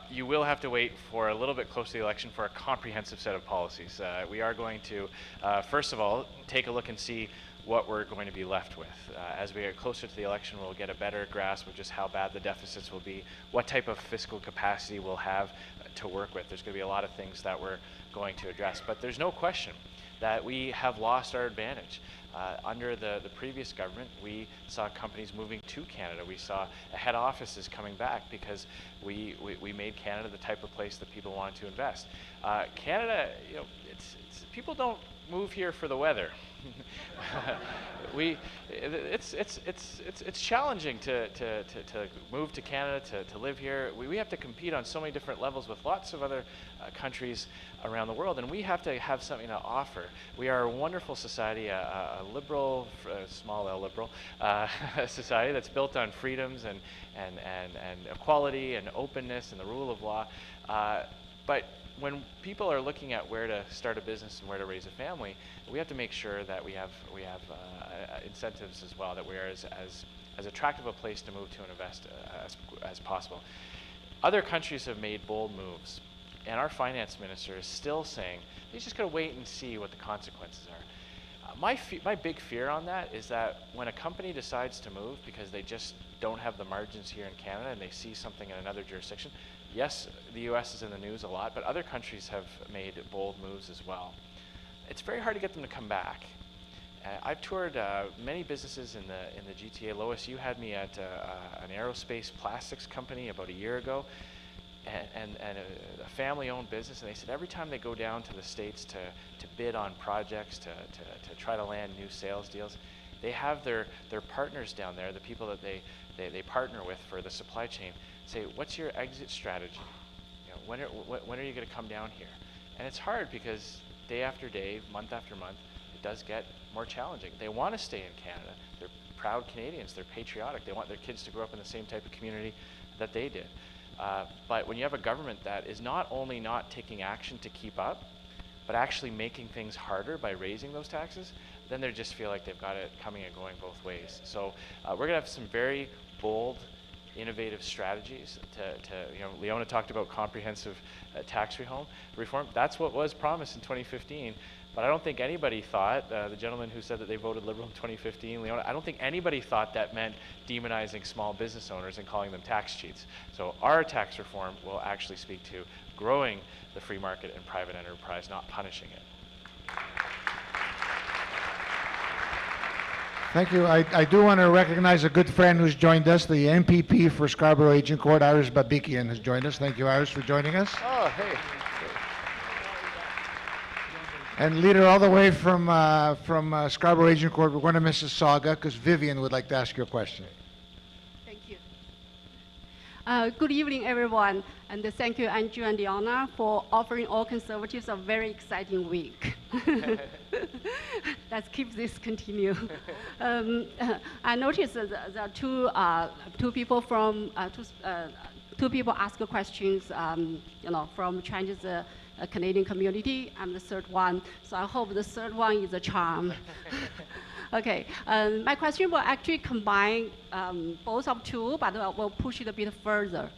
you will have to wait for a little bit close to the election for a comprehensive set of policies. We are going to, first of all, take a look and see what we're going to be left with. As we get closer to the election, we'll get a better grasp of just how bad the deficits will be, what type of fiscal capacity we'll have to work with. There's going to be a lot of things that we're going to address, but there's no question that we have lost our advantage. Under the previous government, we saw companies moving to Canada. We saw head offices coming back because we made Canada the type of place that people wanted to invest. Canada, people don't move here for the weather. It's challenging to move to Canada, to live here. We have to compete on so many different levels with lots of other countries around the world, and we have to have something to offer. We are a wonderful society, a liberal, small L liberal society that's built on freedoms and equality and openness and the rule of law. But when people are looking at where to start a business and where to raise a family, we have to make sure that we have incentives as well, that we are as attractive a place to move to and invest as possible. Other countries have made bold moves, and our finance minister is still saying he's just going to wait and see what the consequences are. My big fear on that is that when a company decides to move because they just don't have the margins here in Canada and they see something in another jurisdiction, yes, the US is in the news a lot, but other countries have made bold moves as well. It's very hard to get them to come back. I've toured many businesses in the GTA. Lois, you had me at an aerospace plastics company about a year ago, and a family-owned business, and they said every time they go down to the States to bid on projects, to try to land new sales deals, they have their partners down there, the people that they partner with for the supply chain, say, what's your exit strategy? When are you going to come down here? And it's hard because day after day, month after month, it does get more challenging. They want to stay in Canada. They're proud Canadians. They're patriotic. They want their kids to grow up in the same type of community that they did. But when you have a government that is not only not taking action to keep up, but actually making things harder by raising those taxes, then they just feel like they've got it coming and going both ways. So we're going to have some very bold, innovative strategies Leona talked about comprehensive tax reform. That's what was promised in 2015, but I don't think anybody thought, the gentleman who said that they voted Liberal in 2015, Leona, I don't think anybody thought that meant demonizing small business owners and calling them tax cheats. So our tax reform will actually speak to growing the free market and private enterprise, not punishing it. Thank you. I do want to recognize a good friend who's joined us, the MPP for Scarborough Agincourt, Iris Babikian, has joined us. Thank you, Iris, for joining us. Oh, hey. And leader all the way from Scarborough Agincourt, we're going to Mississauga because Vivian would like to ask you a question. Thank you. Good evening, everyone, and thank you, Andrew and Leona, for offering all Conservatives a very exciting week. Let's keep this continue. I noticed that there are two people from two people ask questions, from Chinese Canadian community. I'm the third one, so I hope the third one is a charm. Okay, my question will actually combine both of two, but we'll push it a bit further.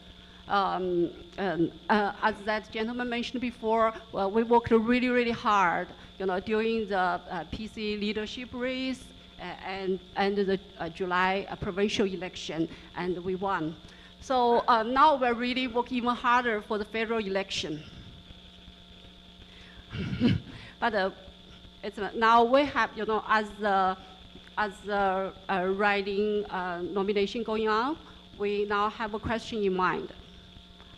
as that gentleman mentioned before, well, we worked really, really hard, during the PC leadership race and the July provincial election, and we won. So now we're really working even harder for the federal election. But now we have, as the writing nomination going on, we now have a question in mind.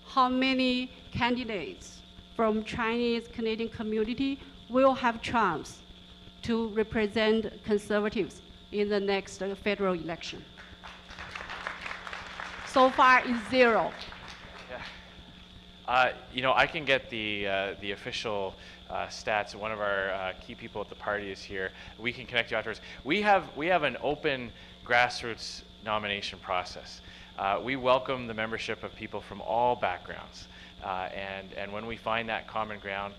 How many candidates from Chinese Canadian community will have chance to represent conservatives in the next federal election? So far, it's 0. Yeah. I can get the official stats. One of our key people at the party is here. We can connect you afterwards. We have an open grassroots nomination process. We welcome the membership of people from all backgrounds, and when we find that common ground,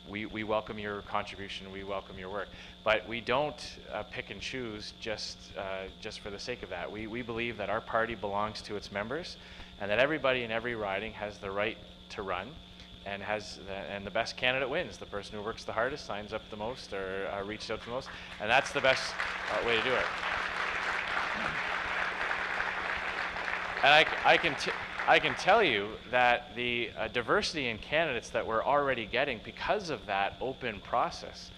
we welcome your contribution. We welcome your work, but we don't pick and choose just for the sake of that. We believe that our party belongs to its members, and that everybody in every riding has the right to run, and and the best candidate wins. The person who works the hardest, signs up the most, or reaches out the most, and that's the best way to do it. And I can tell you that the diversity in candidates that we're already getting because of that open process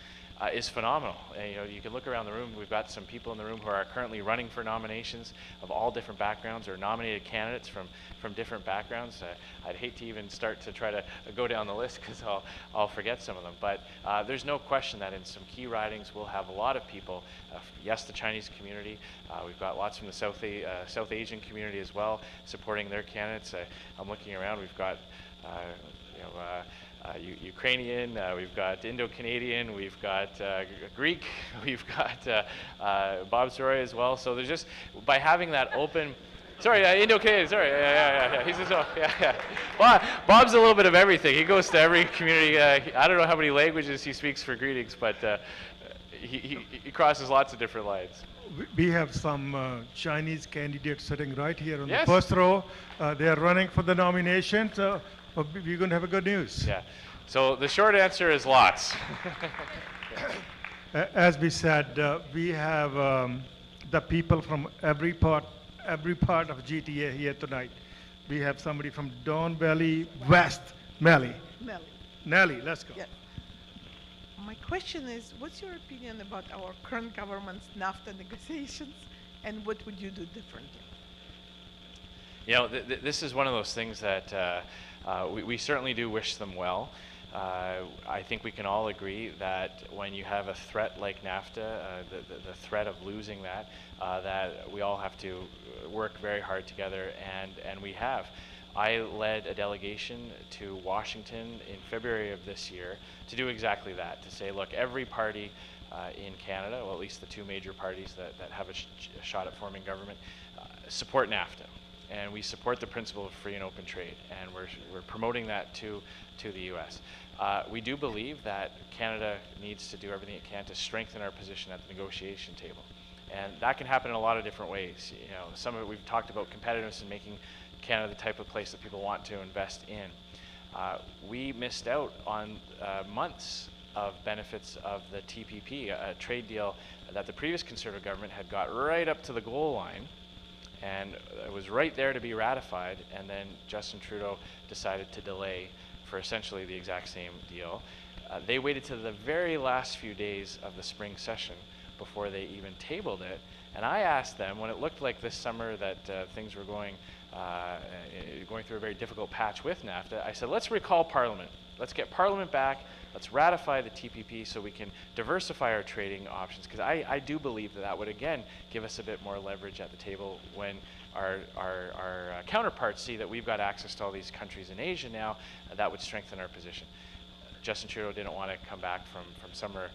is phenomenal. And, you can look around the room. We've got some people in the room who are currently running for nominations of all different backgrounds, or nominated candidates from different backgrounds. I'd hate to even start to try to go down the list because I'll forget some of them. But there's no question that in some key ridings we'll have a lot of people. Yes, the Chinese community. We've got lots from the South Asian community as well, supporting their candidates. I'm looking around. We've got Ukrainian, we've got Indo-Canadian, we've got Greek, we've got Bob Soroy as well. So there's just, by having that open, Indo-Canadian, yeah. He's just, yeah. Well, Bob's a little bit of everything. He goes to every community. I don't know how many languages he speaks for greetings, but he crosses lots of different lines. We have some Chinese candidates sitting right here on the first row. They are running for the nomination. So we're going to have a good news. Yeah. So the short answer is lots. As we said, we have the people from every part of GTA here tonight. We have somebody from Don Valley West, Nelly, let's go. Yeah. My question is, what's your opinion about our current government's NAFTA negotiations, and what would you do differently? This is one of those things that we certainly do wish them well. I think we can all agree that when you have a threat like NAFTA, the threat of losing that, that we all have to work very hard together, and we have. I led a delegation to Washington in February of this year to do exactly that, to say, look, every party in Canada, well, at least the two major parties that have a shot at forming government, support NAFTA. And we support the principle of free and open trade, and we're promoting that to the U.S. We do believe that Canada needs to do everything it can to strengthen our position at the negotiation table, and that can happen in a lot of different ways. Some of it we've talked about competitiveness and making Canada the type of place that people want to invest in. We missed out on months of benefits of the TPP, a trade deal that the previous Conservative government had got right up to the goal line, and it was right there to be ratified, and then Justin Trudeau decided to delay for essentially the exact same deal. They waited to the very last few days of the spring session before they even tabled it, and I asked them, when it looked like this summer that things were going through a very difficult patch with NAFTA, I said, let's recall Parliament. Let's get Parliament back. Let's ratify the TPP so we can diversify our trading options, because I do believe that would, again, give us a bit more leverage at the table when our counterparts see that we've got access to all these countries in Asia now. That would strengthen our position. Justin Trudeau didn't want to come back from summer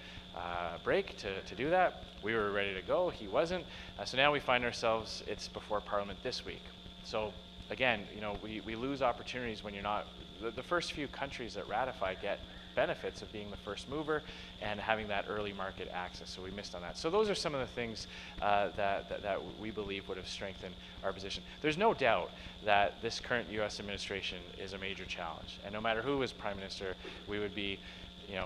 break to do that. We were ready to go. He wasn't. So now we find ourselves, it's before Parliament this week. So again, we lose opportunities when you're not, the first few countries that ratify get benefits of being the first mover and having that early market access. So we missed on that. So those are some of the things that we believe would have strengthened our position. There's no doubt that this current U.S. administration is a major challenge, and no matter who is Prime Minister, we would be,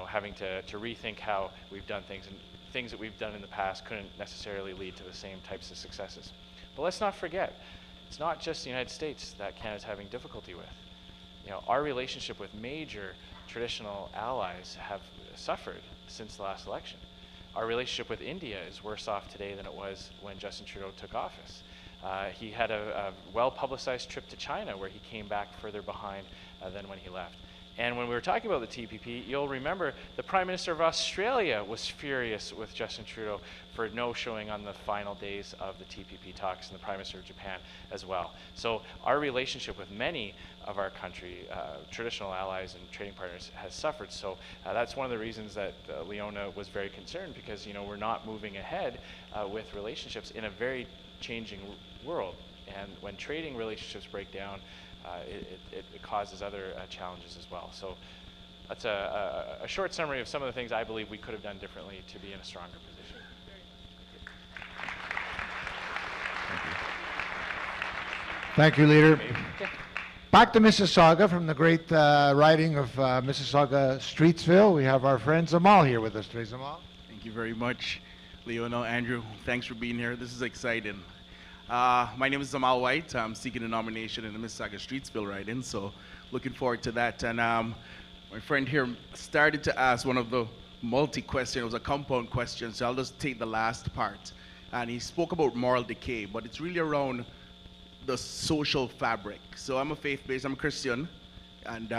having to rethink how we've done things, and things that we've done in the past couldn't necessarily lead to the same types of successes. But let's not forget, it's not just the United States that Canada's having difficulty with. Our relationship with major traditional allies have suffered since the last election. Our relationship with India is worse off today than it was when Justin Trudeau took office. He had a well-publicized trip to China where he came back further behind than when he left. And when we were talking about the TPP, you'll remember the Prime Minister of Australia was furious with Justin Trudeau for no showing on the final days of the TPP talks, and the Prime Minister of Japan as well. So our relationship with many of our country, traditional allies and trading partners, has suffered. So that's one of the reasons that Leona was very concerned, because we're not moving ahead with relationships in a very changing world. And when trading relationships break down, it causes other challenges as well. So that's a short summary of some of the things I believe we could have done differently to be in a stronger position. Thank you, Leader. Back to Mississauga, from the great riding of Mississauga Streetsville. We have our friend Zamal here with us today. Zamal. Thank you very much, Leona, Andrew. Thanks for being here. This is exciting. My name is Zamal White. I'm seeking a nomination in the Mississauga Streetsville riding, so looking forward to that. And my friend here started to ask one of the multi-questions. It was a compound question, so I'll just take the last part. And he spoke about moral decay, but it's really around the social fabric. So I'm a faith-based, I'm a Christian, and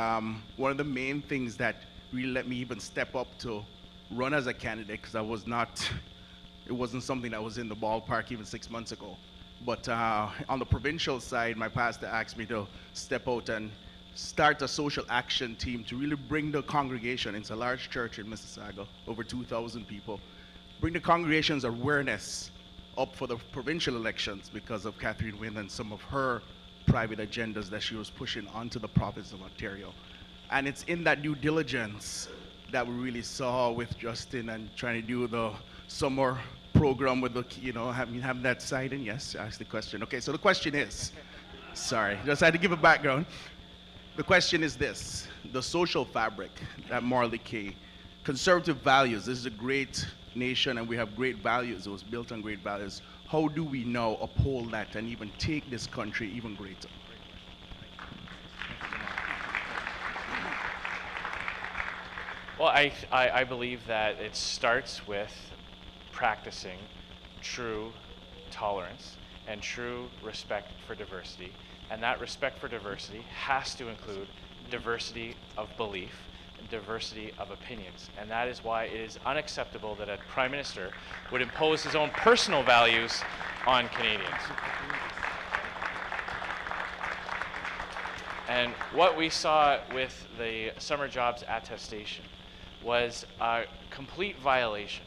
one of the main things that really let me even step up to run as a candidate, because it wasn't something that was in the ballpark even 6 months ago. But on the provincial side, my pastor asked me to step out and start a social action team to really bring the congregation. It's a large church in Mississauga, over 2,000 people. Bring the congregation's awareness up for the provincial elections because of Catherine Wynne and some of her private agendas that she was pushing onto the province of Ontario. And it's in that due diligence that we really saw with Justin and trying to do the summer program with the, having that side in. Yes, ask the question. Okay, so the question is, sorry, just had to give a background. The question is this: the social fabric, that moral decay, conservative values. This is a great nation and we have great values. It was built on great values. How do we now uphold that and even take this country even greater? Well, I believe that it starts with practicing true tolerance and true respect for diversity. And that respect for diversity has to include diversity of belief, diversity of opinions. And that is why it is unacceptable that a Prime Minister would impose his own personal values on Canadians. And what we saw with the summer jobs attestation was a complete violation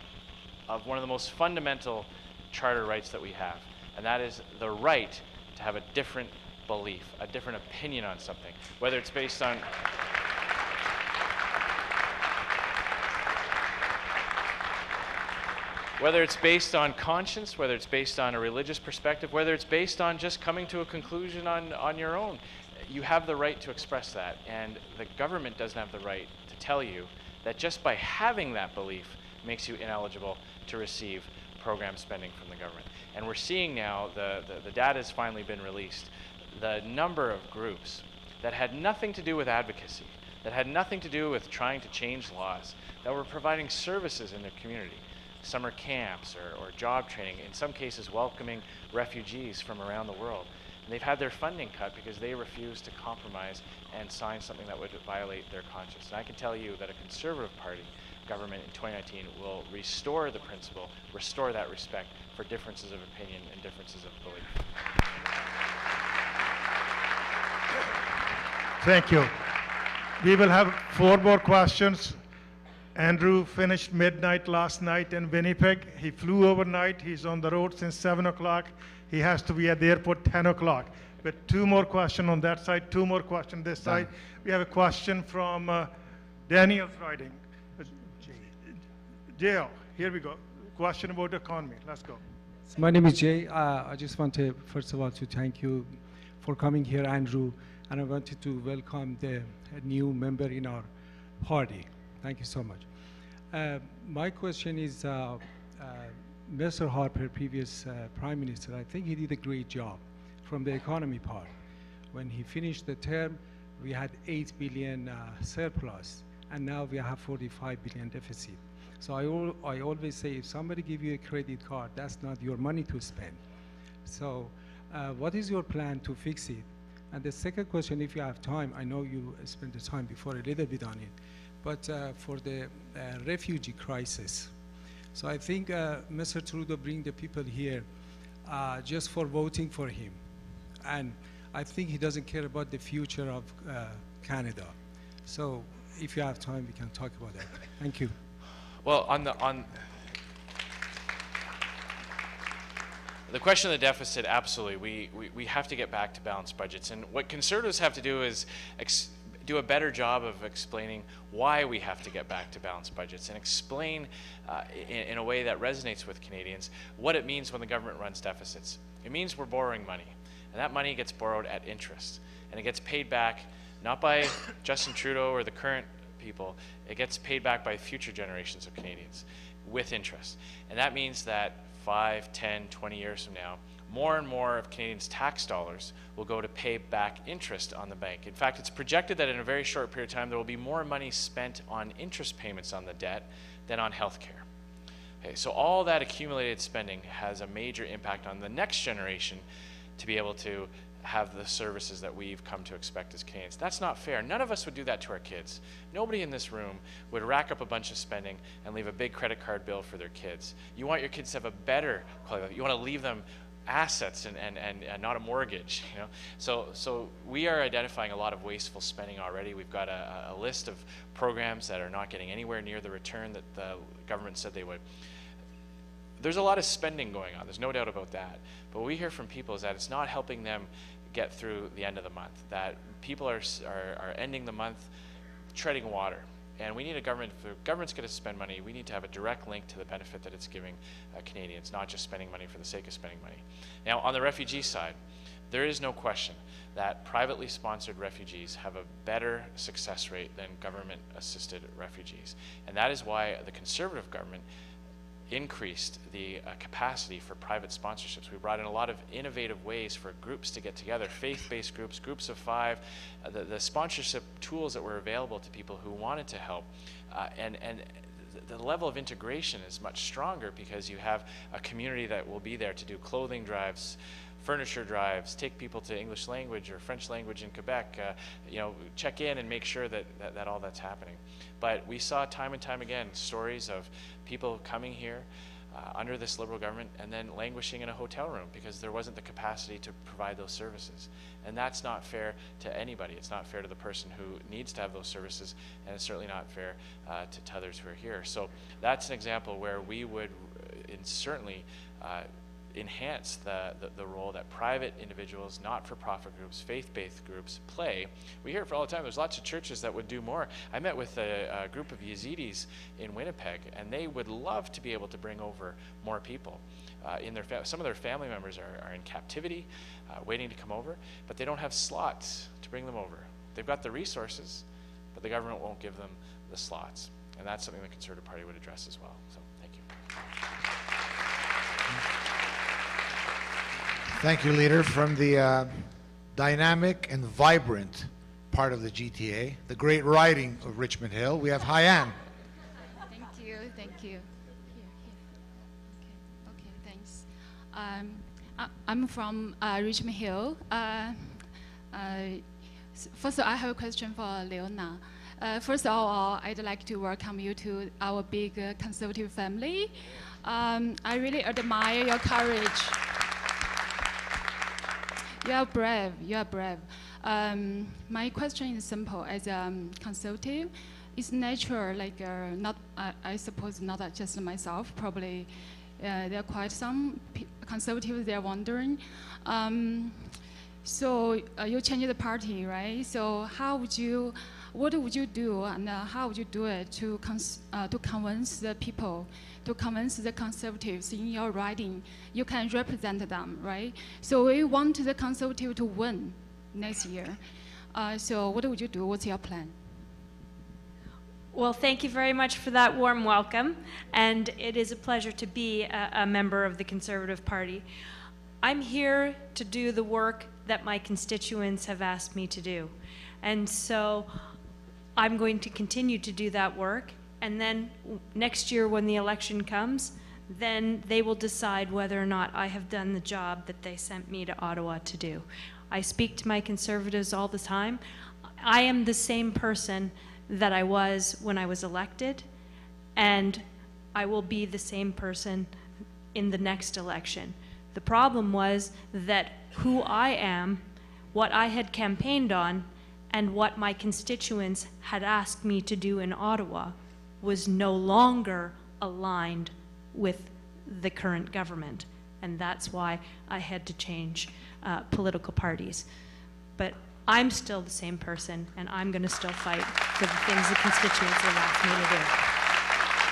of one of the most fundamental charter rights that we have, and that is the right to have a different belief, a different opinion on something, whether it's based on conscience, whether it's based on a religious perspective, whether it's based on just coming to a conclusion on your own. You have the right to express that, and the government doesn't have the right to tell you that just by having that belief makes you ineligible to receive program spending from the government. And we're seeing now, the data has finally been released, the number of groups that had nothing to do with advocacy, that had nothing to do with trying to change laws, that were providing services in their community, summer camps or job training, in some cases welcoming refugees from around the world. And they've had their funding cut because they refused to compromise and sign something that would violate their conscience. And I can tell you that a Conservative Party government in 2019 will restore the principle, restore that respect for differences of opinion and differences of belief. Thank you. We will have 4 more questions. Andrew finished midnight last night in Winnipeg. He flew overnight. He's on the road since 7 o'clock. He has to be at the airport 10 o'clock. But 2 more questions on that side, 2 more questions this side. We have a question from Daniel's writing. Jay, here we go. Question about the economy. Let's go. My name is Jay. I just want to, first of all, to thank you for coming here, Andrew, and I wanted to welcome the new member in our party. Thank you so much. My question is, Mr. Harper, previous Prime Minister, I think he did a great job from the economy part. When he finished the term, we had 8 billion surplus, and now we have 45 billion deficit. So I always say, if somebody give you a credit card, that's not your money to spend. So what is your plan to fix it? And the second question, if you have time, I know you spent the time before a little bit on it, but for the refugee crisis. So I think Mr. Trudeau bring the people here just for voting for him. And I think he doesn't care about the future of Canada. So if you have time, we can talk about that. Thank you. Well, on the question of the deficit, absolutely. We have to get back to balanced budgets. And what Conservatives have to do is do a better job of explaining why we have to get back to balanced budgets and explain in a way that resonates with Canadians what it means when the government runs deficits. It means we're borrowing money, and that money gets borrowed at interest, and it gets paid back not by Justin Trudeau or the current people, it gets paid back by future generations of Canadians with interest. And that means that 5, 10, 20 years from now, more and more of Canadians' tax dollars will go to pay back interest on the bank. In fact, it's projected that in a very short period of time, there will be more money spent on interest payments on the debt than on health care. Okay, so all that accumulated spending has a major impact on the next generation to be able to have the services that we've come to expect as Canadians. That's not fair. None of us would do that to our kids. Nobody in this room would rack up a bunch of spending and leave a big credit card bill for their kids. You want your kids to have a better quality of life. You want to leave them assets and not a mortgage, you know. So we are identifying a lot of wasteful spending already. We've got a list of programs that are not getting anywhere near the return that the government said they would. There's a lot of spending going on, there's no doubt about that. But what we hear from people is that it's not helping them get through the end of the month, that people are ending the month treading water. And we need a government, if the government's going to spend money, we need to have a direct link to the benefit that it's giving Canadians, not just spending money for the sake of spending money. Now, on the refugee side, there is no question that privately sponsored refugees have a better success rate than government-assisted refugees. And that is why the Conservative government increased the capacity for private sponsorships. We brought in a lot of innovative ways for groups to get together, faith-based groups, groups of 5, the sponsorship tools that were available to people who wanted to help. And the level of integration is much stronger because you have a community that will be there to do clothing drives, furniture drives, take people to English language or French language in Quebec, you know, check in and make sure that all that's happening. But we saw time and time again stories of people coming here under this Liberal government and then languishing in a hotel room because there wasn't the capacity to provide those services. And that's not fair to anybody. It's not fair to the person who needs to have those services, and it's certainly not fair to others who are here. So that's an example where we would certainly enhance the role that private individuals, not-for-profit groups, faith-based groups play. We hear it for all the time. There's lots of churches that would do more. I met with a group of Yazidis in Winnipeg, and they would love to be able to bring over more people. Some of their family members are in captivity, waiting to come over, but they don't have slots to bring them over. They've got the resources, but the government won't give them the slots. And that's something the Conservative Party would address as well. So, thank you. Thank you, Leader. From the dynamic and vibrant part of the GTA, the great riding of Richmond Hill, we have Hyan. Thank you, thank you. Okay, thanks. I'm from Richmond Hill. First, I have a question for Leona. First of all, I'd like to welcome you to our big conservative family. I really admire your courage. You are brave. You are brave. My question is simple. As a conservative, it's natural. Like not, I suppose not just myself. Probably there are quite some conservatives. They are wondering. So you changed the party, right? So how would you what would you do and how would you do it to convince the people, to convince the conservatives in your riding? You can represent them, right? So we want the conservative to win next year. So what would you do? What's your plan? Well, thank you very much for that warm welcome, and it is a pleasure to be a member of the Conservative Party. I'm here to do the work that my constituents have asked me to do, and so I'm going to continue to do that work, and then next year when the election comes, then they will decide whether or not I have done the job that they sent me to Ottawa to do. I speak to my Conservatives all the time. I am the same person that I was when I was elected, and I will be the same person in the next election. The problem was that who I am, what I had campaigned on, and what my constituents had asked me to do in Ottawa was no longer aligned with the current government, and that's why I had to change political parties. But I'm still the same person, and I'm going to still fight for the things the constituents have asked me to do.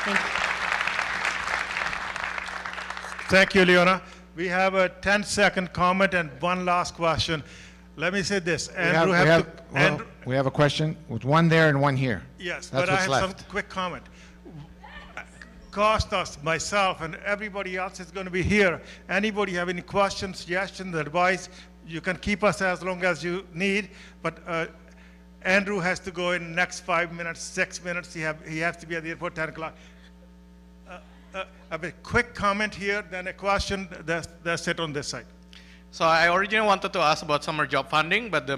Thank you. Thank you, Leona. We have a 10-second comment and one last question. Let me say this. We have a question with one there and one here. Yes, that's but I what's have left. some quick comment. Costas, myself, and everybody else is going to be here. Anybody have any questions, suggestions, advice? You can keep us as long as you need, but Andrew has to go in the next 5 minutes, 6 minutes. He has to be at the airport 10 o'clock. A quick comment here, then a question. That's it on this side. So I originally wanted to ask about summer job funding, but the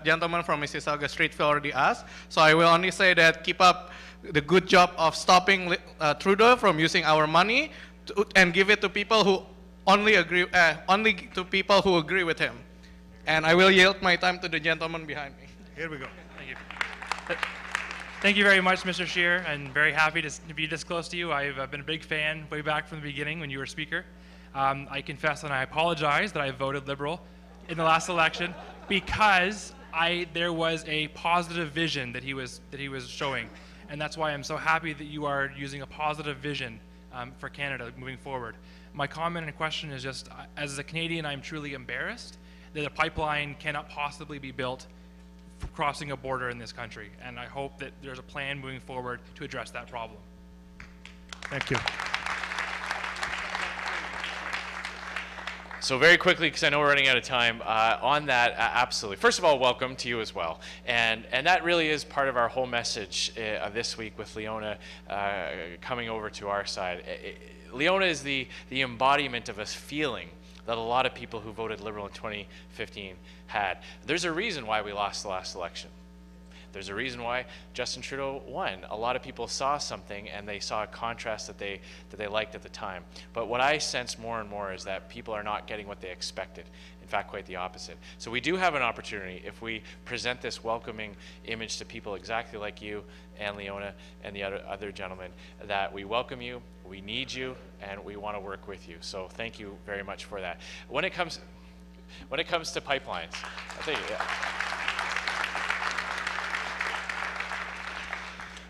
gentleman from Mississauga Streetsville already asked. So I will only say that keep up the good job of stopping Trudeau from using our money and give it to people who only to people who agree with him. And I will yield my time to the gentleman behind me. Here we go. Thank you. Thank you very much, Mr. Scheer, and very happy to be this close to you. I've been a big fan way back from the beginning when you were Speaker. I confess and I apologize that I voted Liberal in the last election because there was a positive vision that he was showing, and that's why I'm so happy that you are using a positive vision for Canada moving forward. My comment and question is just, as a Canadian, I'm truly embarrassed that a pipeline cannot possibly be built for crossing a border in this country, and I hope that there's a plan moving forward to address that problem. Thank you. So very quickly, because I know we're running out of time, on that, absolutely. First of all, welcome to you as well. And that really is part of our whole message this week with Leona coming over to our side. Leona is the embodiment of a feeling that a lot of people who voted Liberal in 2015 had. There's a reason why we lost the last election. There's a reason why Justin Trudeau won. A lot of people saw something and they saw a contrast that they liked at the time. But what I sense more and more is that people are not getting what they expected. In fact, quite the opposite. So we do have an opportunity if we present this welcoming image to people exactly like you and Leona and the other gentlemen, that we welcome you, we need you, and we want to work with you. So thank you very much for that. When it comes to pipelines, I think.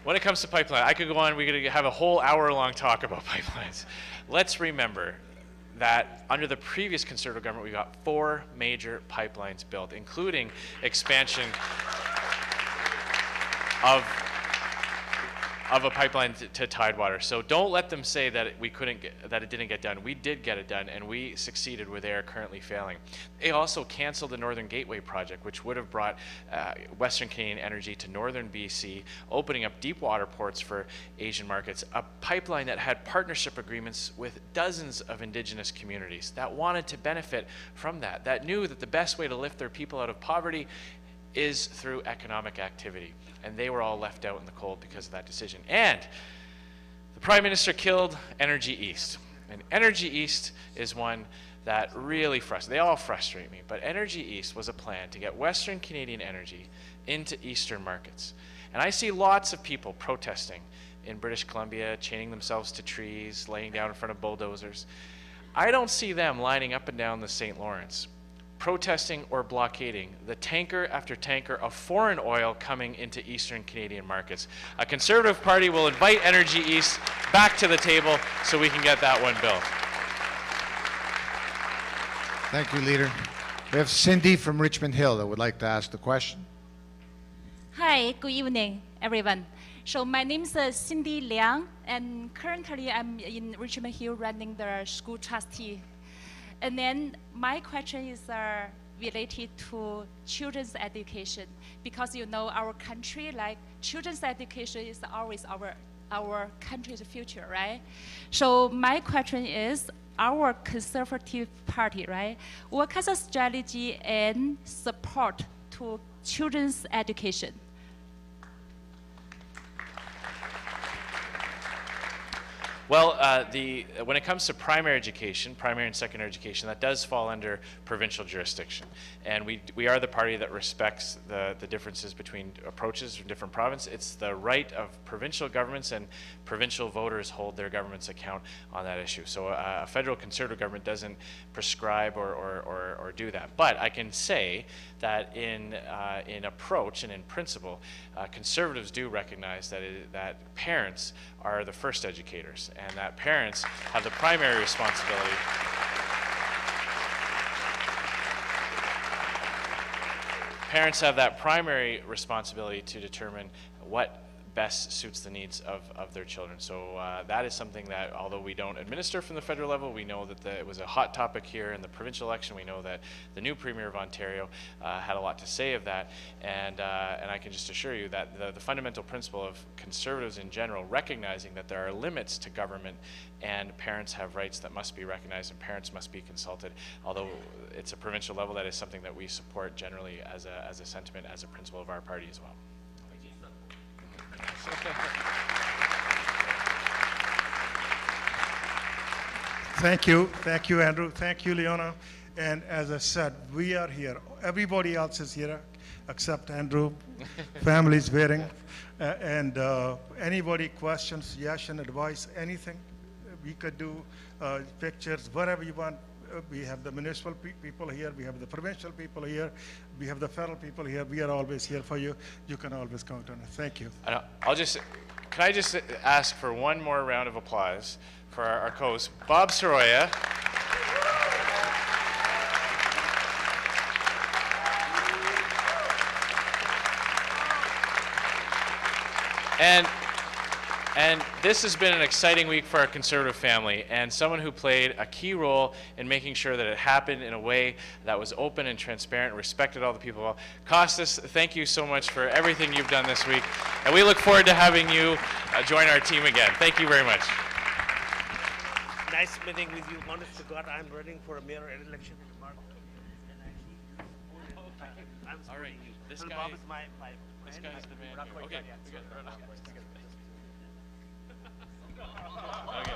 When it comes to pipeline, I could go on, we could have a whole hour-long talk about pipelines. Let's remember that under the previous Conservative government, we got 4 major pipelines built, including expansion of a pipeline to Tidewater. So don't let them say that that it didn't get done. We did get it done, and we succeeded where they are currently failing. They also canceled the Northern Gateway project, which would have brought Western Canadian energy to Northern BC, opening up deep water ports for Asian markets, a pipeline that had partnership agreements with dozens of Indigenous communities that wanted to benefit from that knew that the best way to lift their people out of poverty is through economic activity. And they were all left out in the cold because of that decision. And the Prime Minister killed Energy East. And Energy East is one that really frustrates, they all frustrate me, but Energy East was a plan to get Western Canadian energy into Eastern markets. And I see lots of people protesting in British Columbia, chaining themselves to trees, laying down in front of bulldozers. I don't see them lining up and down the St. Lawrence protesting or blockading the tanker after tanker of foreign oil coming into Eastern Canadian markets. A Conservative Party will invite Energy East back to the table so we can get that one built. Thank you, Leader. We have Cindy from Richmond Hill that would like to ask the question. Hi, good evening, everyone. So my name is Cindy Liang, and currently I'm in Richmond Hill running the school trustee. And then my question is related to children's education, because you know our country, like children's education is always our country's future, right? So my question is, our Conservative Party, right? What kind of strategy and support to children's education? Well, when it comes to primary education, primary and secondary education, that does fall under provincial jurisdiction. And we are the party that respects the differences between approaches from different provinces. It's the right of provincial governments, and provincial voters hold their governments account on that issue. So a federal Conservative government doesn't prescribe or do that. But I can say that in approach and in principle, Conservatives do recognize that parents are the first educators, and that parents have the primary responsibility. Parents have that primary responsibility to determine what best suits the needs of their children. So that is something that, although we don't administer from the federal level, we know that it was a hot topic here in the provincial election. We know that the new Premier of Ontario had a lot to say of that, and I can just assure you that the fundamental principle of Conservatives in general, recognizing that there are limits to government and parents have rights that must be recognized and parents must be consulted, although it's a provincial level, that is something that we support generally as a sentiment, as a principle of our party as well. Thank you, Andrew. Thank you, Leona. And as I said, we are here. Everybody else is here except Andrew. Family's waiting. And anybody questions, suggestion, advice, anything we could do, pictures, whatever you want. We have the municipal people here, we have the provincial people here, we have the federal people here. We are always here for you. You can always count on it. Thank you. Can I just ask for one more round of applause for our co-host, Bob Soroya. And this has been an exciting week for our Conservative family, and someone who played a key role in making sure that it happened in a way that was open and transparent and respected all the people involved. Costas, thank you so much for everything you've done this week, and we look forward to having you join our team again. Thank you very much. Nice meeting with you. Honest to God, I'm running for a mayor election in Markham. I'm all right, this guy Bob is my this guy's the man. Okay, we got it. Okay.